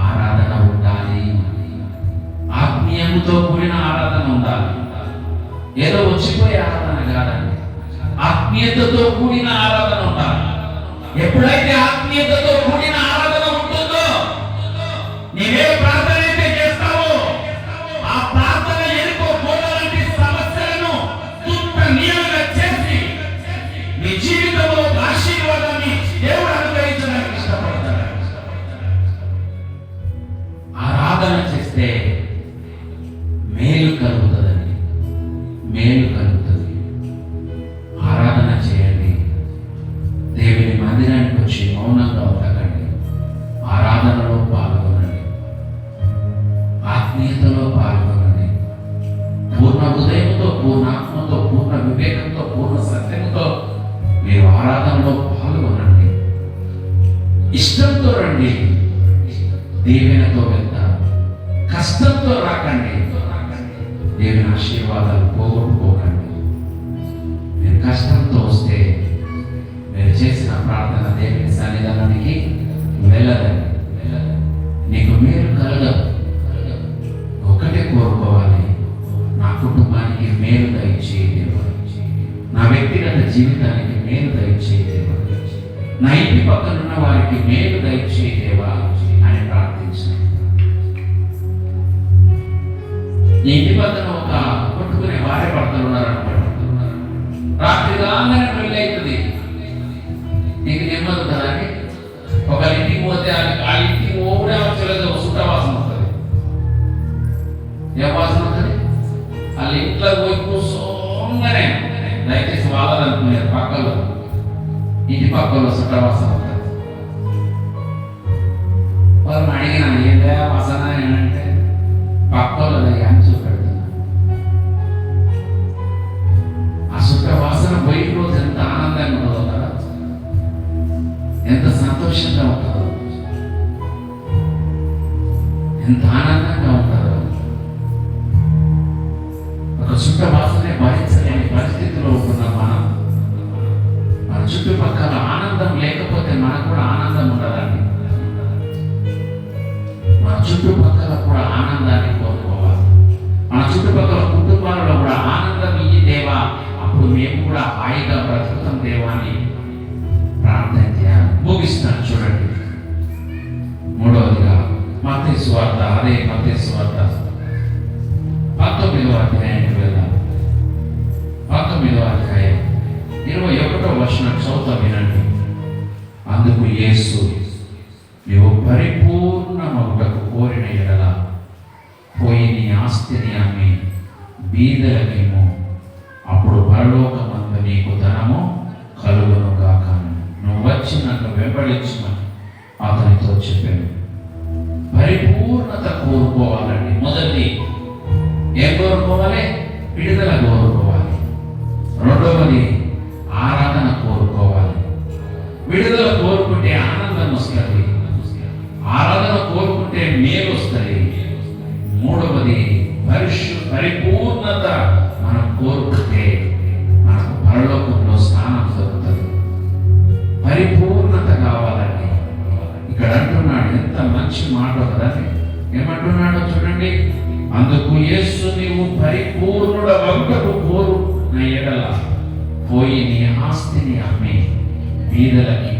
ఆరాధన ఉండాలి. ఆత్మీయంతో కూడిన ఆరాధన ఉండాలి. ఏదో వచ్చిపోయే ఆరాధన కాదండి, ఆత్మీయతతో కూడిన ఆరాధన ఉండాలి. ఎప్పుడైతే ఆత్మీయతతో కూడిన ఆరాధన ఉంటుందో, నీవే ప్రార్థన అయితే చేస్తావో ఆ ప్రార్థన ఎరుకో గోడ లాంటి సమస్యలను తుత్పనీయంగా చేసి నీ జీవితంలో ఆశీర్వాదాన్ని దేవుడు అనుగ్రహించడానికి ఇష్టపడతాడు. ఆరాధన చేస్తే మేలు కలుగుతుందండి, మేలు కలుగుతుంది. ఆరాధన చేయండి. దేవుని మందిరానికి వచ్చి మౌనంగా ఉండకండి. ఆరాధనలో పాల్గొనండి, ఆత్మీయతలో పాల్గొనండి. పూర్ణ హృదయంతో, పూర్ణ ఆత్మతో, పూర్ణ వివేకంతో, పూర్ణ సత్యంతో మీరు ఆరాధనలో పాల్గొనండి. ఇష్టంతో రండి, దీవెనతో వెళ్తారు. కష్టంతో రాకండి, దేవుని ఆశీర్వాదాలు పోగొట్టుకోకండి. మీరు కష్టంతో వస్తే మీరు చేసిన ప్రార్థన దేవుని సన్నిధానానికి వెళ్ళదండి. నీకు మేలు కలగదు. ఒకటే కోరుకోవాలి, నా కుటుంబానికి మేలు దయచేయదేవా, నా వ్యక్తిగత జీవితానికి మేలు దయచేయదేవా, నా ఇంటి పక్కన ఉన్న వారికి మేలు దయచేయదేవా అని ప్రార్థన నీ ఇంటి పక్కన ఒక కొట్టుకునే భార్య భర్తలు ఉన్నారనుకోండి, రాత్రి రాగానే పెళ్ళి అవుతుంది, నీకు నెమ్మది ఉంటుందా అండి? ఒక ఇంటికి పోతే ఆ ఇంటికి ఓడే వచ్చేది ఒక సుట్ట వాసన వస్తుంది. ఏ వాసన ఉంటుంది? వాళ్ళ ఇంట్లో పోయి కూర్చోగానే దయచేసి వాళ్ళనుకున్నారు పక్కలో, ఇంటి పక్కలో సుట్ట వాసన ఉంటుంది. వాళ్ళని అడిగిన ఏంటా వాసన ఏంటంటే పక్కలో అని చూపెడుతున్నా. ఆ సుట్ట వాసన పోయి రోజు ఎంత ఆనందంగా ఉంటుందో కదా, ఎంత సంతోషంగా ఉంటుందో, ఎంత ఆనందంగా ఉంటుందో. ఒక చుట్ట వాసనే భరించలేని పరిస్థితిలో ఉంటున్నాం మనం. మన చుట్టుపక్కల ఆనందం లేకపోతే మనకు కూడా ఆనందం ఉండదండి. మన చుట్టుపక్కల కూడా ఆనందాన్ని కోరుకోవాలి. మన చుట్టుపక్కల కుటుంబాలలో కూడా ఆనందం ఇయ్యి దేవా, అప్పుడు మేము కూడా హాయిగా బ్రతుకుతాం దేవా అని ప్రార్థన చేయాలి. ముగిస్తాను చూడండి. మూడవదిగా మత్తయి సువార్త, అదే మత్తయి సువార్త 19వ అధ్యాయానికి వెళ్దాం. 19వ అధ్యాయం 21వ వచనం చదువుతా వినండి. అందుకు యేసు, నీవు పరిపూర్ణమగుటకు కోరిన ఎడల పోయి నీ ఆస్తిని అమ్మి బీదలకేమో, అప్పుడు పరలోకమందు నీకు ధనము కలుగును గాక. నువ్వు వచ్చి నన్ను వెంబడించమని అతనితో చెప్పాను. పరిపూర్ణత కోరుకోవాలండి. మొదటి ఏం కోరుకోవాలి? విడుదల కోరుకోవాలి. రెండవది ఆరాధన కోరుకోవాలి. విడుదల కోరుకుంటే ఆనందం వస్తుంది, ఆరాధన కోరుకుంటే మేలు వస్తుంది. మూడవది పరిపూర్ణత మనం కోరుకుంటే మనకు పరలోకంలో స్థానం దొరుకుతుంది. పరిపూర్ణత కావాలండి. ఇక్కడ అంటున్నాడు, ఎంత మంచి మాట కదండి. ఏమంటున్నాడో చూడండి. అందుకు యేసు, నీవు పరిపూర్ణుడ వంకకు కోరు నా ఎడల పోయి నీ ఆస్తిని అమ్మి బీదలకి,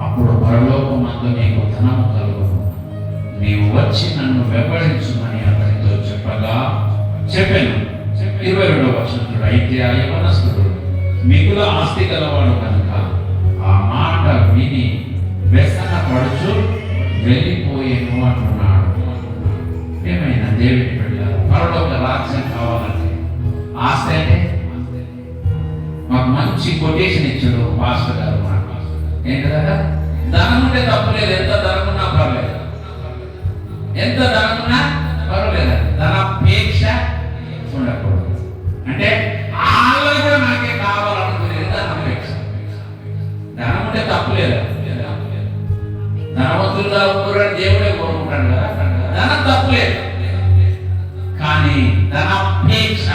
అప్పుడు పరలోకమందు నీకు ధనము కలుగును. నీవు వచ్చి నన్ను వెంబడించుమని అతనితో చెప్పగా చెప్పాను. 22వ వచనం, అయితే ఆ యవనస్తుడు మిగుల ఆస్తి గలవాడు కనుక ఆ మాట విని వ్యసన పడుచు వెళ్ళిపోయేను అంటున్నాడు. ఏమైనా దేవుని బిడ్డలారా, పరలోక రాజ్యం కావాలంటే ఆస్తి అంటే మాకు మంచి కొటేషన్ ఇచ్చాడు పాస్టర్ గారు. మాట ఏంటి కదా, ధనం ఉంటే తప్పులేదు, ఎంత ధనం ఉన్నా పర్లేదు, ఎంత ధనం ఉన్నా పర్వాలేదు, ధనాపేక్ష ఉండకూడదు. అంటే వాళ్ళు కూడా నాకే కావాలనుకునేది ధనాపేక్ష. ధనం ఉంటే తప్పులేదు, ధనవంతులుగా ఉంటున్నాడు దేవుడే కోరుకుంటాడు కదా, ధనం తప్పులేదు. కానీ ధనాపేక్ష,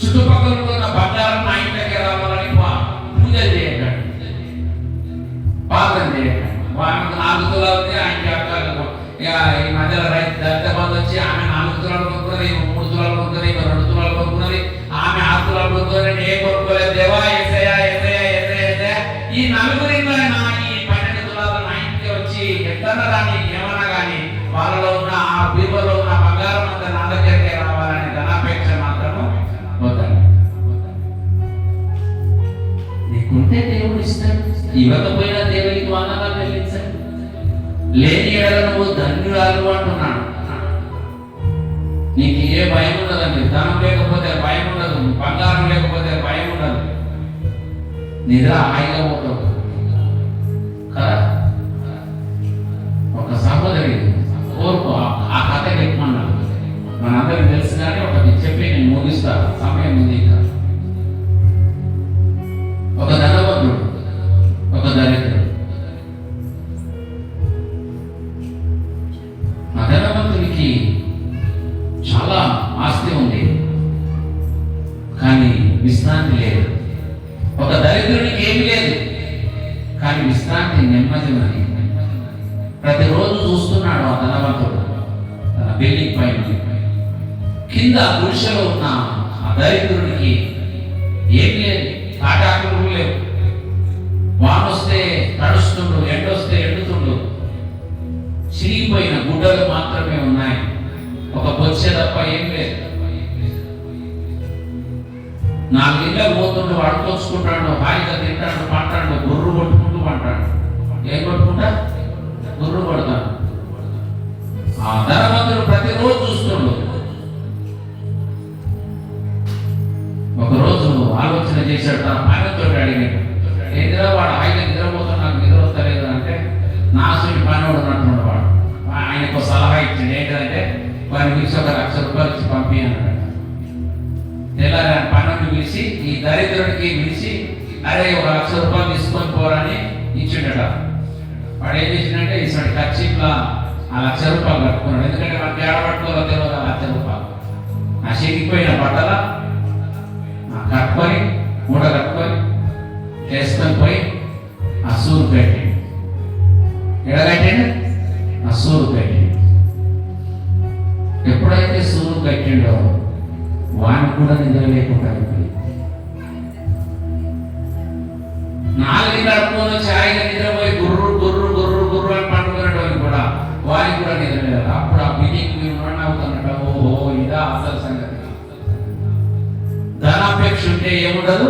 చుట్టుపక్కల ఉన్న బంగారం నా ఇంటికి రావాలని పూజలు చేయకండి, పాదం చేయకండి. ఆమెకు 4 తులాలు ఉంది, ఆయనకి అక్కలు ఈ మధ్యలో రైతు దళిత బంధు వచ్చి ఆమె 4 తులాలు కొనుక్కున్నది, 3 తులాలు కొనుక్కున్నది, 2 తులాలు కొనుక్కున్నది, ఆమె 6 తులాలు కొనుక్కున్నది. ఏ కొనుక్కోలేదు దేవా, ఏసయ్యా ఏసయ్యా ఏసయ్యా ఏసయ్యా. ఈ నలుగురిలో ఈ 12 తులాలు నా ఇంటికి వచ్చి ఎత్తన రాని ఏమన్నా కానీ వాళ్ళలో ఉన్న ఆ బీరువాలో ఉన్న బంగారం అంతా నా దగ్గరికి రావాలని ధనాపేక్ష మాత్రము వద్దండి. నీకుంటే దేవుడు ఇస్తాడు, ఇవ్వకపోయినా దేవుడికి వందనాలు చెల్లించండి. లేని ఎడల నువ్వు ధన్యురాలు అంటున్నాడు. నీకు ఏ భయం ఉండదండి. ధనం లేకపోతే భయం ఉండదు, బంగారం లేకపోతే భయం ఉండదు, నిద్ర హాయిగా పోతావు కదా. ఒక సహోదరి కోరుకో, ఆ కథ చెప్పమన్నాడు. మనందరికి తెలుసు కానీ ఒకటి చెప్పి నేను ముగిస్తాను, సమయం ఉంది. ఇంకా ఒక ధనవంతుడు, ఒక దరిద్రుడు. ఆ ధనవంతునికి చాలా ఆస్తి ఉంది కానీ విశ్రాంతి లేదు. ఒక దరిద్రునికి ఏమి లేదు కానీ విశ్రాంతి, నెమ్మది ఉన్నది. ప్రతిరోజు చూస్తున్నాడు ఆ ధనవంతుడు తన బిల్డింగ్ పైన కింద గుడిసెలో ఉన్న ఆ దరిద్రుడికి ఏం లేదు, తాటాకులు లేవు. వానొస్తే తడుస్తుండు, ఎండొస్తే ఎండుతుండు, చిరిగిపోయిన గుడ్డలు మాత్రమే ఉన్నాయి. ఒక బొచ్చ వచ్చే తప్ప ఏం లేదు. 4 ఇళ్ళకు పోతుంటే వాడు తోచుకుంటాడు, హాయిగా తింటాడు, పంటాడు, గుర్రు కొట్టుకుంటూ పంటాడు. ఏం కొట్టుకుంటా? గుర్రు కొడతాడు. ఆ ధనవంతుడు ప్రతిరోజు చూస్తుండు. ఒకరోజు ఆలోచన చేశాడు, తన పనితో అడిగాడు, ఏదిరా వాడు హాయిగా నిద్రపోతాడు, నాకు నిద్ర వస్తలేదు అంటే, నాసుని పని ఉన్నట్టున్నాడు వాడు. ఆయనకు సలహా ఇచ్చింది ఏంటంటే, వారిని పిలిచి ఒక ₹1,00,000 ఇచ్చి పంపి అన్నాడు. తెల్లారి పనుని పిలిచి, ఈ దరిద్రుడికి పిలిచి, అరే ఒక ₹1,00,000 తీసుకొని పోరని ఇచ్చిండట. వాడు ఏం చేసిందంటే ఇటువంటి ఖర్చులా ఆ ₹1,00,000 కట్టుకున్నాడు. ఎందుకంటే మనకి ఏడబట్టుకోవాలో తెలియదు ₹1,00,000. ఆ చిరిగిపోయిన బట్టల కట్టుకొని మూట కట్టుకొని చేసుకొని పోయి ఆ సూరు పెట్టిండు. ఎడగట్టిండు? ఆ సూరు పెట్టిండు. ఎప్పుడైతే సూరు కట్టిండో వాని కూడా నిద్ర లేకుండా అయిపోయింది. 4 గడుపుకొని ఛాయిగా నిద్రపోయి గుర్రు గుర్రు గుర్రు గుర్రు అని పండుకునేటోని కూడా వానికి కూడా నిద్ర లేదు. అప్పుడు ఆ మీటింగ్ మీరు రన్ అవుతున్నట్ట, ఓహో ఇదా అసలు సంగతి. ధనాపేక్ష ఉంటే ఏముండదు?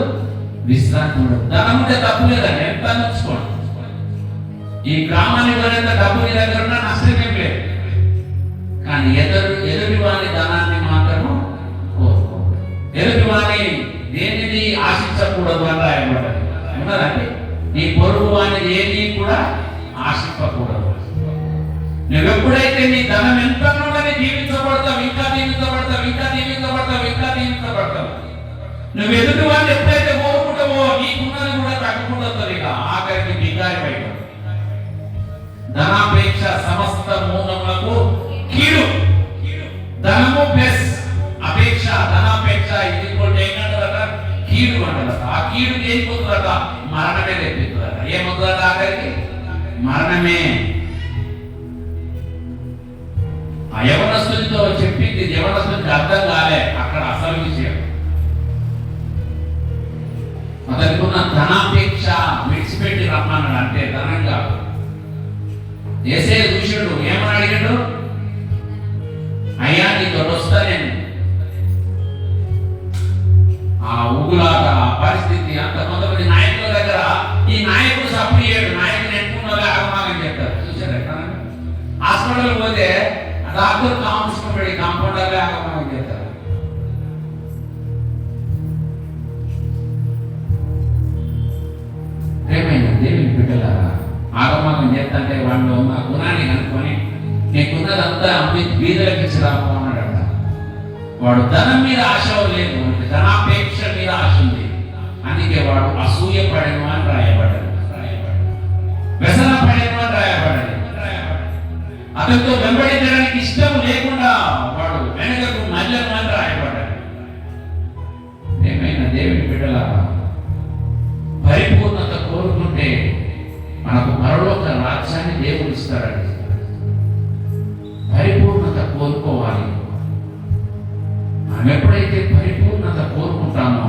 విశ్రాంతి ఉండదు. ధనం ఉంటే తప్పు లేదండి, ఎంత నచ్చుకోండి. ఈ గ్రామానికి పోయినంత డబ్బు నీ దగ్గర ఉన్న నష్టమేం లేదు. కానీ ఎదుటి వాని ధనాన్ని మాత్రము కోరుకో. ఎదుటి వాని దేనిని ఆశించకూడదు అని రాయబడ్డది. ఉన్నదండి, నీ పొరుగు వాని దేని కూడా ఆశించకూడదు. నువ్వెప్పుడైతే నీ ధనం ఎంత ఉన్నదని జీవించబడతావు, ఇంకా జీవించబడతావు, ఇంకా జీవించబడతావు, ఇంకా జీవించబడతావు. నువ్వు ఎదుటి వాళ్ళు ఎప్పుడైతే కోరుకుంటావో నీకున్నది కూడా తగ్గకుండా వస్తుంది. ఇక ఆఖరికి బిగారి బయట ధనాపేక్ష సమస్త మూలములకు కీడు. ధనము ప్లస్ అపేక్ష, ధనాపేక్ష ఇది ఏంటంటారట? కీడు అంటారట. ఆ కీడు ఏమైపోతుందట? మరణమే తెప్పిస్తుందట. ఏమవుతుందట? ఆఖరికి మరణమే. ఆ యవనస్తునితో చెప్పింది యవనస్తునికి అర్థం కాలే. అక్కడ అసలు విషయం అతనికి ఉన్న ధనాపేక్ష విడిచిపెట్టి రమ్మన్నాడు. అంటే ధనం కాదు. యేసయ్య చూశాడు, ఏమని అడిగాడు? అయ్యా నీతో వస్తా నేను. ఆ ఊగులాట, ఆ పరిస్థితి అంత కొంతమంది నాయకుల దగ్గర ఈ నాయకుడు సపోర్ట్ చేయడు. నాయకుడు ఎట్టుకున్న ఆగమాగని చెప్తారు. చూసారు ఎక్కడ? హాస్పిటల్ పోతే డాక్టర్ కాంపౌండ్ కాంపౌండర్లే ఆగమాగని చెప్తారు. ఏమైనా దేవుని బిడ్డలారా, ఆగమాగం చేస్తంటే వాళ్ళు మా గుణాన్ని కనుక్కొని నీకున్నదంతా అమ్మి బీదలకు ఇచ్చి రామన్నాడట. వాడు ధనం మీద ఆశ లేదు, ధనాపేక్ష మీద ఆశ ఉంది. అందుకే వాడు అసూయ పడను అని రాయబడ్డాడు. వ్యసన పడను అని రాయబడ్డాడు. అతనితో వెంబడించడానికి ఇష్టం లేకుండా వాడు వెనకకు మళ్ళను అని రాయబడ్డాడు. ఏమైనా దేవుని బిడ్డలారా, పరిపూర్ణత కోరుకుంటే మనకు పరలోక రాజ్యాన్ని దేవుడు ఇస్తాడండి. పరిపూర్ణత కోరుకోవాలి. మనం ఎప్పుడైతే పరిపూర్ణత కోరుకుంటామో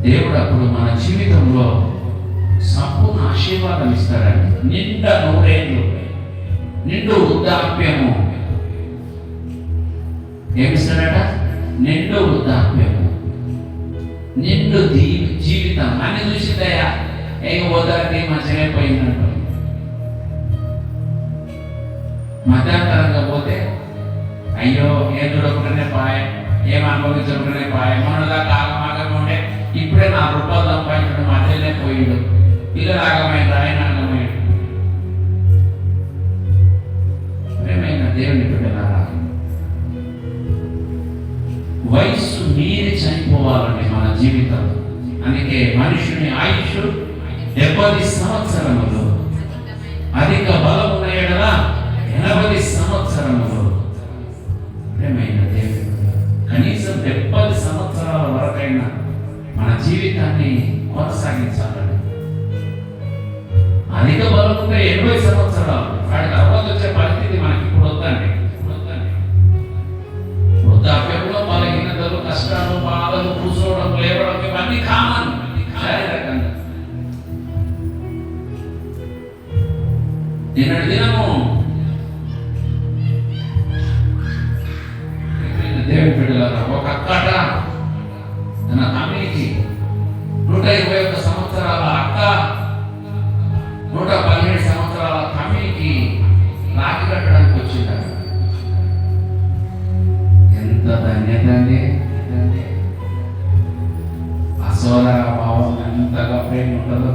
దేవుడు అప్పుడు మన జీవితంలో సంపూర్ణ ఆశీర్వాదం ఇస్తాడండి. నిండా 100 ఏళ్ళు, నిండు వృద్ధాప్యము. ఏమిస్తాడట? నిండు వృద్ధాప్యము, నిండు జీవితం. అన్ని చూసిందయ్యా, ఏం పోతారంటే మంచిగా పోయిందంట. మధ్యాంతరంగా పోతే అయ్యో ఏం చూడకుండానే పాయ, ఏం అనుభవించకుండానే పాయ. మొన్నదాకా ఆగమాగంగా ఉండే, ఇప్పుడే ₹4 సంపాదించడం మధ్యలోనే పోయిండు. పిల్లలు ఆగమైంది, ఆయన ఆగమైండు. ప్రేమైన దేవుని బిడ్డలారా, వయస్సు మీరి చనిపోవాలండి మన జీవితం. అందుకే మనుషుని ఆయుష్ 70 సంవత్సరములు, అధిక బలం ఉన్న ఎడల 80 సంవత్సరములు. ప్రేమైన దేవుడు, కనీసం 70 సంవత్సరాల వరకైనా మన జీవితాన్ని కొనసాగించాలని. అధిక బలం ఉంటే 80 సంవత్సరాలు, వాడి తర్వాత వచ్చే పరిస్థితి మనకి ఇప్పుడు వద్దండి. వృద్ధాప్యంలో బలహీనతలు, కష్టాలు, బాధలు, కూర్చోవడం, లేవడం ఇవన్నీ కామన్ శారీరకంగా. నిన్నటి దినము చూసారా భావం ఎంతగా ప్రేమ ఉంటుందో.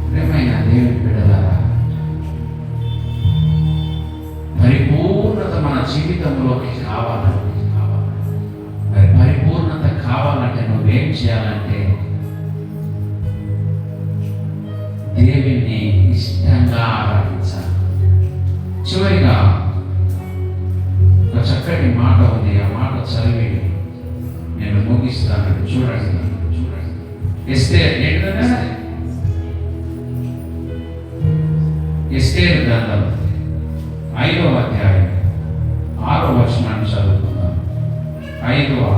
ప్రేమైన దేవుని బిడ్డలారా, పరిపూర్ణత మన జీవితంలోకి కావాలి. మరి పరిపూర్ణత కావాలంటే నువ్వేం చేయాలంటే దేవుణ్ణి ఇష్టంగా ఆరాధించాలి. చివరిగా ఒక చక్కటి మాట ఉంది, ఆ మాట చదివి నేను ముగిస్తాను. చూడండి, ఎస్తేర్ ఏంటంటే ఎస్తేర్ గ్రంథం 5వ అధ్యాయం 6వ వచనాన్ని చదువుకుందాం. 5వ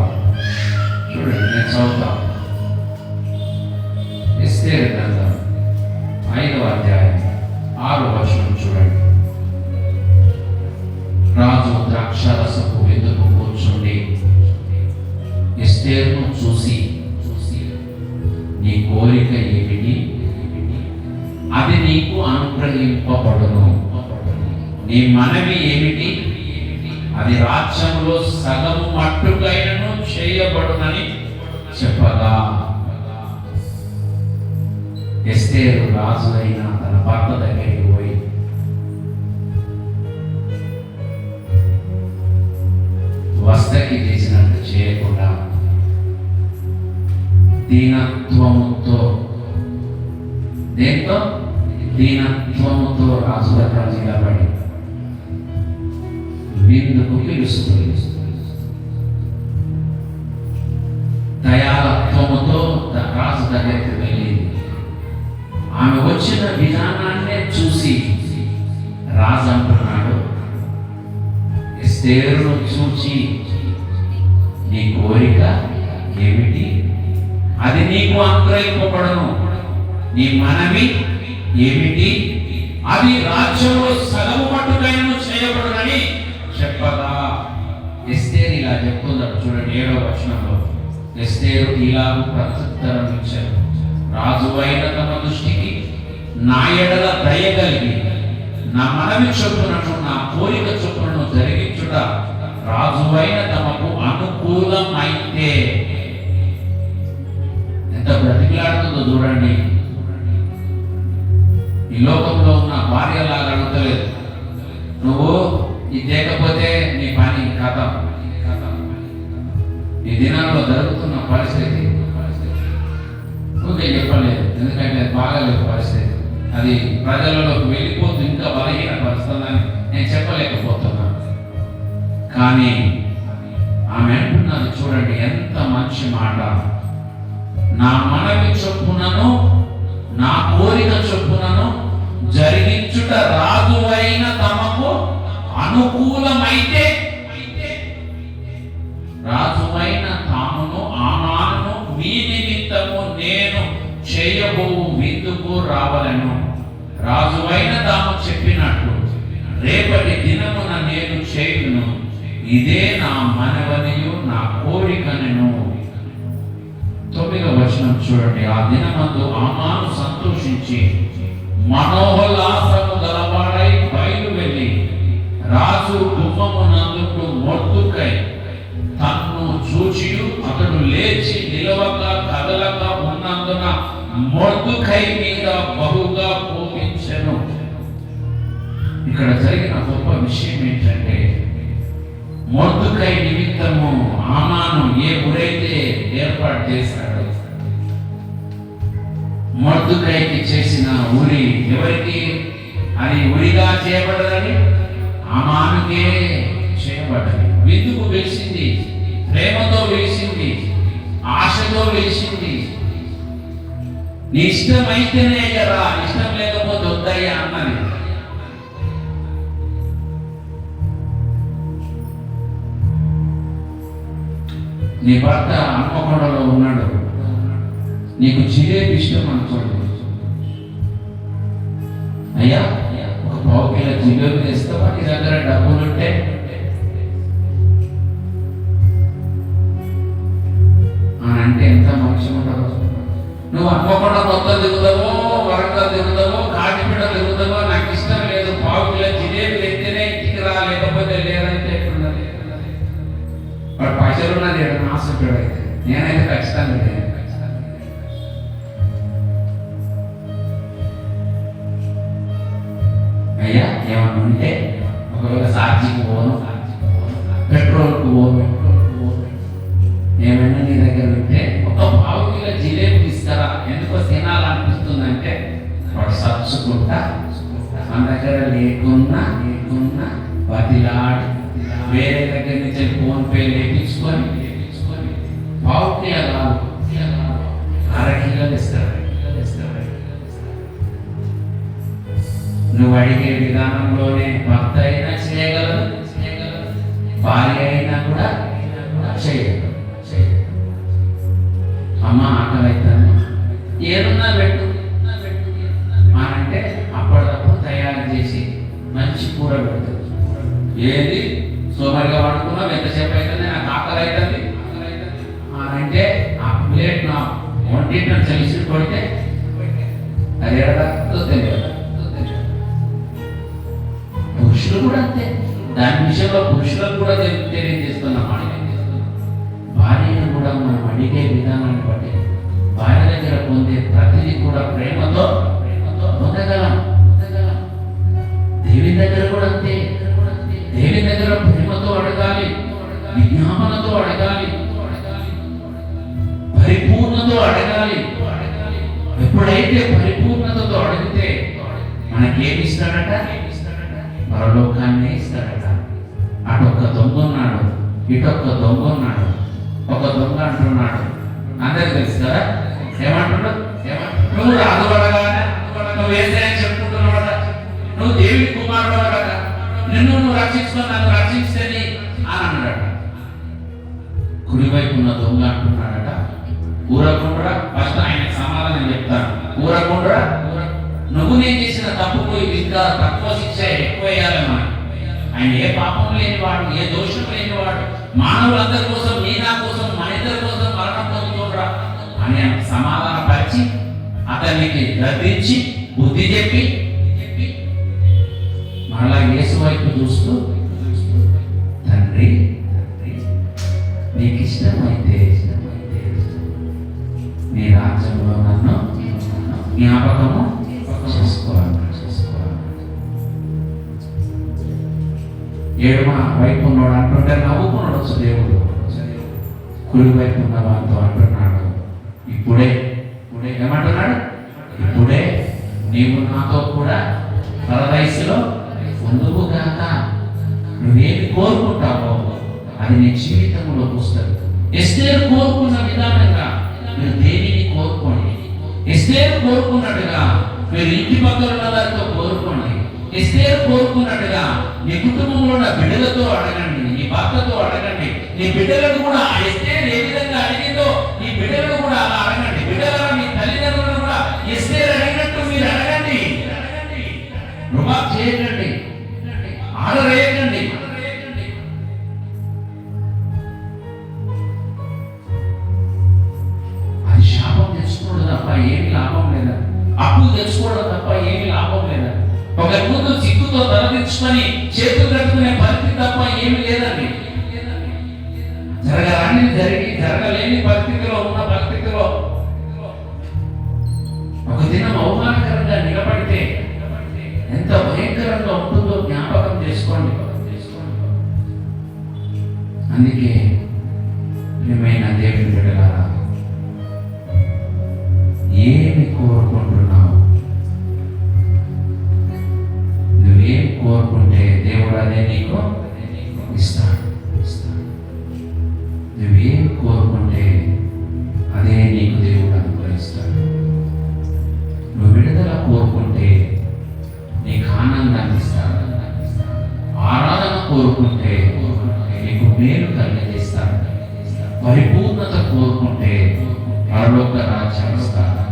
చూడండి, నేను చదువుతాను. ఎస్తేర్ గ్రంథం 5వ అధ్యాయం 6వ వచనం చూడండి. రాజు ద్రాక్షారసపు విందుకు కూర్చుండి ఎస్తేరును చూసి నీ కోరిక ఏమిటి, అది నీకు అనుగ్రహింపబడును. నీ మనవి ఏమిటి, అది రాజ్యంలో సగము మట్టుకైనను చేయబడునని చెప్పగా ఎస్తేరు రాజు అయిన తన భర్త దగ్గరికి పోయి వస్తకి చేసినట్టు చేయకుండా దీనత్వముతో, దేంతో దీనత్వముతో రాజు దగ్గర నిలబడి విందుకు పిలుస్తుంది. దయాలత్వముతో రాజు దగ్గరికి వెళ్ళింది. ఆమె వచ్చిన విధానాన్నే చూసి రాజు అంటున్నాడు, ఎస్తేరును చూచి నీ కోరిక ఏమిటి, అది నీకు అనుగ్రహింపబడును. నీ మనవి ఏమిటి, అది రాజ్యంలో సగము మట్టుకైనను చేయబడునని చెప్పగా ఎస్తేరు ఇలా చెప్తున్నాడు. చూడండి 7వ వచనంలో, ఎస్తేరు ఇలా ప్రత్యుత్తరం ఇచ్చారు, రాజు అయిన తమ దృష్టికి నా ఎడల దయ కలిగి నా మనవి చొప్పునను నా కోరిక చొప్పునను జరిగించుట రాజు అయిన తమకు అనుకూలమైతే. ఎంత బ్రతికిలాడుతుందో చూడండి. ఈ లోకంలో ఉన్న భార్యలాగా అడుగుతలేదు, నువ్వు ఇది లేకపోతే నీ పని కథం. ఈ దినాల్లో జరుగుతున్న పరిస్థితి ఊరికే చెప్పలేదు, ఎందుకంటే అది బాగాలేదు పరిస్థితి. అది ప్రజలలోకి వెళ్ళిపోతూ ఇంకా బలహీన పరుస్తుందని నేను చెప్పలేకపోతున్నాను. కానీ ఆమె అంటున్నది చూడండి, ఎంత మంచి మాట. నా మనవి చొప్పునను నా కోరిక చొప్పునను జరిగించుట రాజు అయిన తమకు అనుకూలమైతే, రాజు అయిన తామును ఆమాను మీ నిమిత్తము నేను చేయబో విందుకు రావలను. రాజు అయిన తాము చెప్పినట్లు రేపటి దినమున నేను చేయును. ఇదే నా మనవనియు నా కోరికను. 9వ వచనం చూడండి. ఆ దినమందు ఆమాను సంతోషించి మనోహలాసము గలవాడై బయలు వెళ్ళి రాజు గుమ్మమునందుకు మొర్దుకై తన్ను చూచియు అతడు లేచి నిలవక కదలక ఉన్నందున మొర్దుకై మీద బహుగా కోపించెను. ఇక్కడ జరిగిన గొప్ప విషయం ఏంటంటే, మొర్దుకై నిమిత్తము ఆమాను ఏ ఊరైతే ఏర్పాటు చేశాడు, మొర్దుకైకి చేసిన ఉరి ఎవరికి అది ఉరిగా చేయబడదని ఆమానుకే చేయబడ్డది. విందుకు వేసింది, ప్రేమతో వేసింది, ఆశతో వేసింది. నీ ఇష్టమైతేనే అయ్యరా, ఇష్టం లేకపోతే వద్దయ్యా అన్నది. నీ భర్త హన్మకొండలో ఉన్నాడు, నీకు జిలేబీ ఇష్టం అనుకోండి, అయ్యా ఒక పావు కిలో జిలేబీ తెస్తావా, నీ దగ్గర డబ్బులుంటే? అంటే ఎంత మంచి ఉంటావు. నువ్వు హన్మకొండ మొత్తం దిగుతావో, వరంగల్ దిగుతావో, కాకిపేట దిగుతావో, నాకు ఇష్టం లేదు, పావు కిలో జిలేబీ తెస్తేనే ఇంటికి రా, లేకపోతే లేదంటే ఎట్లున్నది? వాడు పైసలు ఉన్నది ఏదైనా ఆసక్తుడు అయితే నేనైతే ఖచ్చితంగా లేదు. అయ్యా ఏమన్నా ఉంటే ఒకవేళ సాక్షికి పోను, పెట్రోల్కి పోను, ఏమైనా నీ దగ్గర ఉంటే ఒక పావు కిలో జిలేబీ తీసుకురా, ఎందుకో తినాలనిపిస్తుందంటే వాడు సచ్చుకుంటా మన దగ్గర లేకున్నా బతిలాడి వేరే దగ్గర నుంచి ఫోన్ పే లేపించుకొని పావు కిలో కాదు 1/2 కిలోలు ఇస్తారు. నువ్వు అడిగే విధానంలోనే భర్త అయినా చేయగలదు, భార్య అయినా కూడా చేయగలదు. అమ్మ ఆకలి అవుతాను ఏదున్నా పెట్టు అంటే అప్పటికప్పుడు తయారు చేసి మంచి కూర పెడుతుంది. ఏది సోమరిగా పడుకున్నావు, ఎంతసేపు అవుతుంది, నాకు ఆకలి అవుతుంది అంటే ఆ ప్లేట్ నా ఒంటిని చలిసి కొడితే అది ఎడదో తెలియదు. పురుషులు కూడా అంతే. దాని విషయంలో పురుషులకు కూడా తెలియజేస్తున్నాం. భార్యను కూడా మనం అడిగే విధానాన్ని బట్టి భార్య దగ్గర పొందే ప్రతిదీ కూడా ప్రేమతో పొందగలం. దేవి దగ్గర కూడా అంతే. దేవి దగ్గర ప్రేమతో అడగాలి, విజ్ఞాపనతో అడగాలి, పరిపూర్ణతో అడగాలి. ఎప్పుడైతే పరిపూర్ణతతో అడిగితే మనకేమి ఇస్తాడట? పరలోకాన్ని ఇస్తాడట. అటొక్క దొంగ ఉన్నాడు, ఇటొక్క దొంగ ఉన్నాడు. ఒక దొంగ అంటున్నాడు, అందరికి తెలుసు కదా, ఏమంటున్నాడు? నువ్వు రాజువడగానే నువ్వు ఏసయ్యని చెప్పుకుంటున్నావట, నువ్వు దేవి కుమారుడు కదా, నిన్ను నువ్వు రక్షించుకొని నన్ను రక్షించని అని అన్నాడట. కుడివైపు ఉన్న దొంగ అంటున్నాడట, ఊరకుండా ఫస్ట్ ఆయన సమాధానం చెప్తాను. ఊరకుండా నువ్వు నేను చేసిన తప్పుకు ఇంకా తక్కువ శిక్ష ఎక్కువ వేయాలమ్మా. ఆయన ఏ పాపం లేనివాడు, ఏ దోషం లేనివాడు, మానవులందరి కోసం, నీ నా కోసం, మన ఇద్దరి కోసం మరణం పొందుతుండ్రా అని సమాధానపరిచి అతనికి గద్దించి బుద్ధి చెప్పి మరలా యేసు వైపు చూస్తూ, తండ్రి నీకు ఇష్టమైతే నీ రాజ్యంలో నన్ను జ్ఞాపకము చేసుకోవాలి. ఏడుమ వైపు ఉన్నాడు అంటుంటే నవ్వుకున్నాడు దేవుడు. కుడి వైపు ఉన్న వాళ్ళతో అంటున్నాడు, ఇప్పుడే ఏమంటున్నాడు? ఇప్పుడే నీవు నాతో కూడా పరదైసులో ముందుకు కాక నువ్వేమి కోరుకుంటావో అది నీ జీవితంలో వస్తుంది. ఎస్తేరు కోరుకున్న విధానంగా మీరు దేనిని కోరుకోండి. ఎస్తేరు కోరుకున్నట్టుగా మీరు ఇంటి పక్కన ఉన్న వారితో కోరుకోండి. ఎస్తేరు కోరుకున్నట్టుగా నీ కుటుంబంలో ఉన్న బిడ్డలతో అడగండి, నీ భర్తతో అడగండి, నీ బిడ్డలను కూడా ఆ ఎస్తేరు ఏ విధంగా అడిగిందో నీ బిడ్డలను కూడా అలా అడగండి. బిడ్డల మీ తల్లిదండ్రులను కూడా ఎస్తేరు అడిగినట్టు మీరు అడగండి. వృధా చేయకండి, ఆర్డర్ వేయకండి. అది శాపం తెచ్చుకోవడం తప్ప ఏమి లాభం లేదా, అప్పులు తెచ్చుకోవడం తప్ప ఏమి లాభం లేదా, ఒక ముందు చిక్కుతో తలదించుకొని చేతులు కట్టుకునే పరిస్థితి తప్ప ఏమి లేదండి. జరగలేని పరిస్థితిలో ఉన్న పరిస్థితిలో ఒక దినం అవమానకరంగా నిలబడితే ఎంత భయంకరంగా ఉంటుందో జ్ఞాపకం చేసుకోండి. అందుకే ప్రియమైన దేవుని బిడ్డలారా, ఏమి కోరుకుంటున్నావు? నువ్వేం కోరుకుంటే దేవుడు అదే నీకు ఇస్తాడు. నువ్వేం కోరుకుంటే అదే నీకు దేవుడు అనుగ్రహిస్తాడు. నువ్వు విడుదల కోరుకుంటే నీకు ఆనందాన్ని ఇస్తాడు. ఆరాధన కోరుకుంటే నీకు మేలు కలిగజేస్తాడు. పరిపూర్ణత కోరుకుంటే పరలోక రాజ్యం ఇస్తాడు.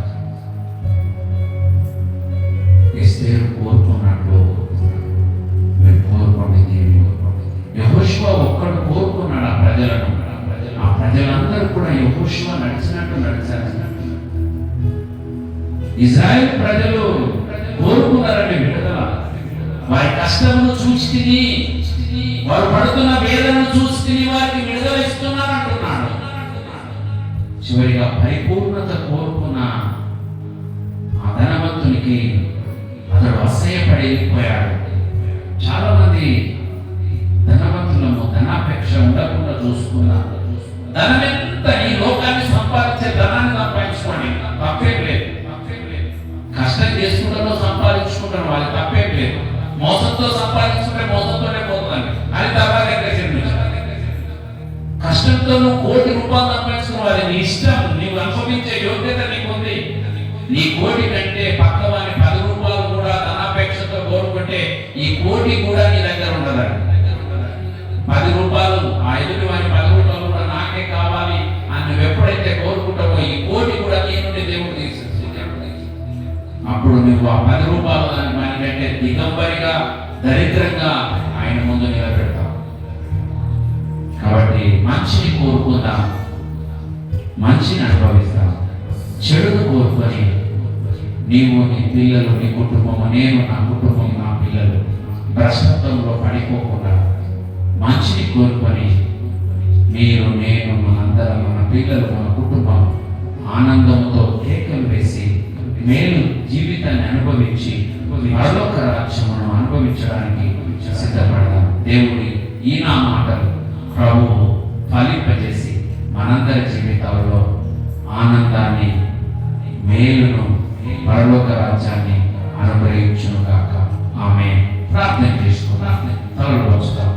ఎస్తేరు కోరుకున్నట్లు మీరు కోరుకోండి. యెహోషువ ఒక్కడు కోరుకున్నాడు ఆ ప్రజలను. ఆ ప్రజలందరూ కూడా యెహోషువ నడిచినట్టు నడిచారు. ఇజ్రాయెల్ ప్రజలు కోరుకున్నారండి విడుదల. వారి కష్టమును చూసి, వారు పడుతున్న వేదనను చూసి వారికి విడుదల ఇస్తూ చివరిగా పరిపూర్ణత కోరుకున్న ఆ ధనవంతునికి అతడు అసహ్యపడి వెళ్ళిపోయాడు. చాలా మంది ధనవంతులము ధనాపేక్ష ఉండకుండా చూసుకున్నారు. ధనం ఎంత, ఈ లోకాన్ని సంపాదించే ధనాన్ని సంపాదించుకోండి, తప్పేం లేదు. కష్టం చేసుకుంటారో సంపాదించుకుంటారు, వాళ్ళకి తప్పేం లేదు. మోసంతో సంపాదించుకుంటే మోసంతోనే పోతుంది, అది తర్వాత కష్టంతో నువ్వు కోటి రూపాయలు సంపాదించుకోవాలి, నీ ఇష్టం, నీవు అనుభవించే యోగ్యత నీకుంది. నీ కోటి కంటే పక్క వారి 10 రూపాయలు కూడా ధనాపేక్షతో కోరుకుంటే ఈ కోటి కూడా నీ దగ్గర ఉండదండి. 10 రూపాయలు, ఆ ఎదుటి వారి 10 రూపాయలు కూడా నాకే కావాలి అని నువ్వు ఎప్పుడైతే కోరుకుంటావో ఈ కోటి కూడా నీ నుండి దేవుడు తీసేస్తాడు. అప్పుడు నువ్వు ఆ 10 రూపాయలు దాని కంటే దిగంబరిగా దరిద్రంగా ఆయన ముందు నిలబెడతావు. కాబట్టి మంచిని కోరుకుందాం, మంచిని అనుభవిస్తాం. చెడును కోరుకొని నీవు, నీ పిల్లలు, నీ కుటుంబము, నేను, నా కుటుంబం, నా పిల్లలు భ్రష్టత్వంలో పడిపోకుండా మంచిని కోరుకొని మీరు, నేను, మనందరం, మన పిల్లలు, మన కుటుంబం ఆనందంతో కేకలు వేసి మేలు జీవితాన్ని అనుభవించి పరలోక రాజ్యమును అనుభవించడానికి సిద్ధపడదాం. దేవుడి ఈ నా మాటలు ప్రభువు ఫలింపజేసి మనందరి జీవితాల్లో ఆనందాన్ని, మేలును, పరలోక రాజ్యాన్ని అనుగ్రహించును గాక. ఆమేన్. ప్రార్థన చేసుకుందాం, తలలు వంచుదాం.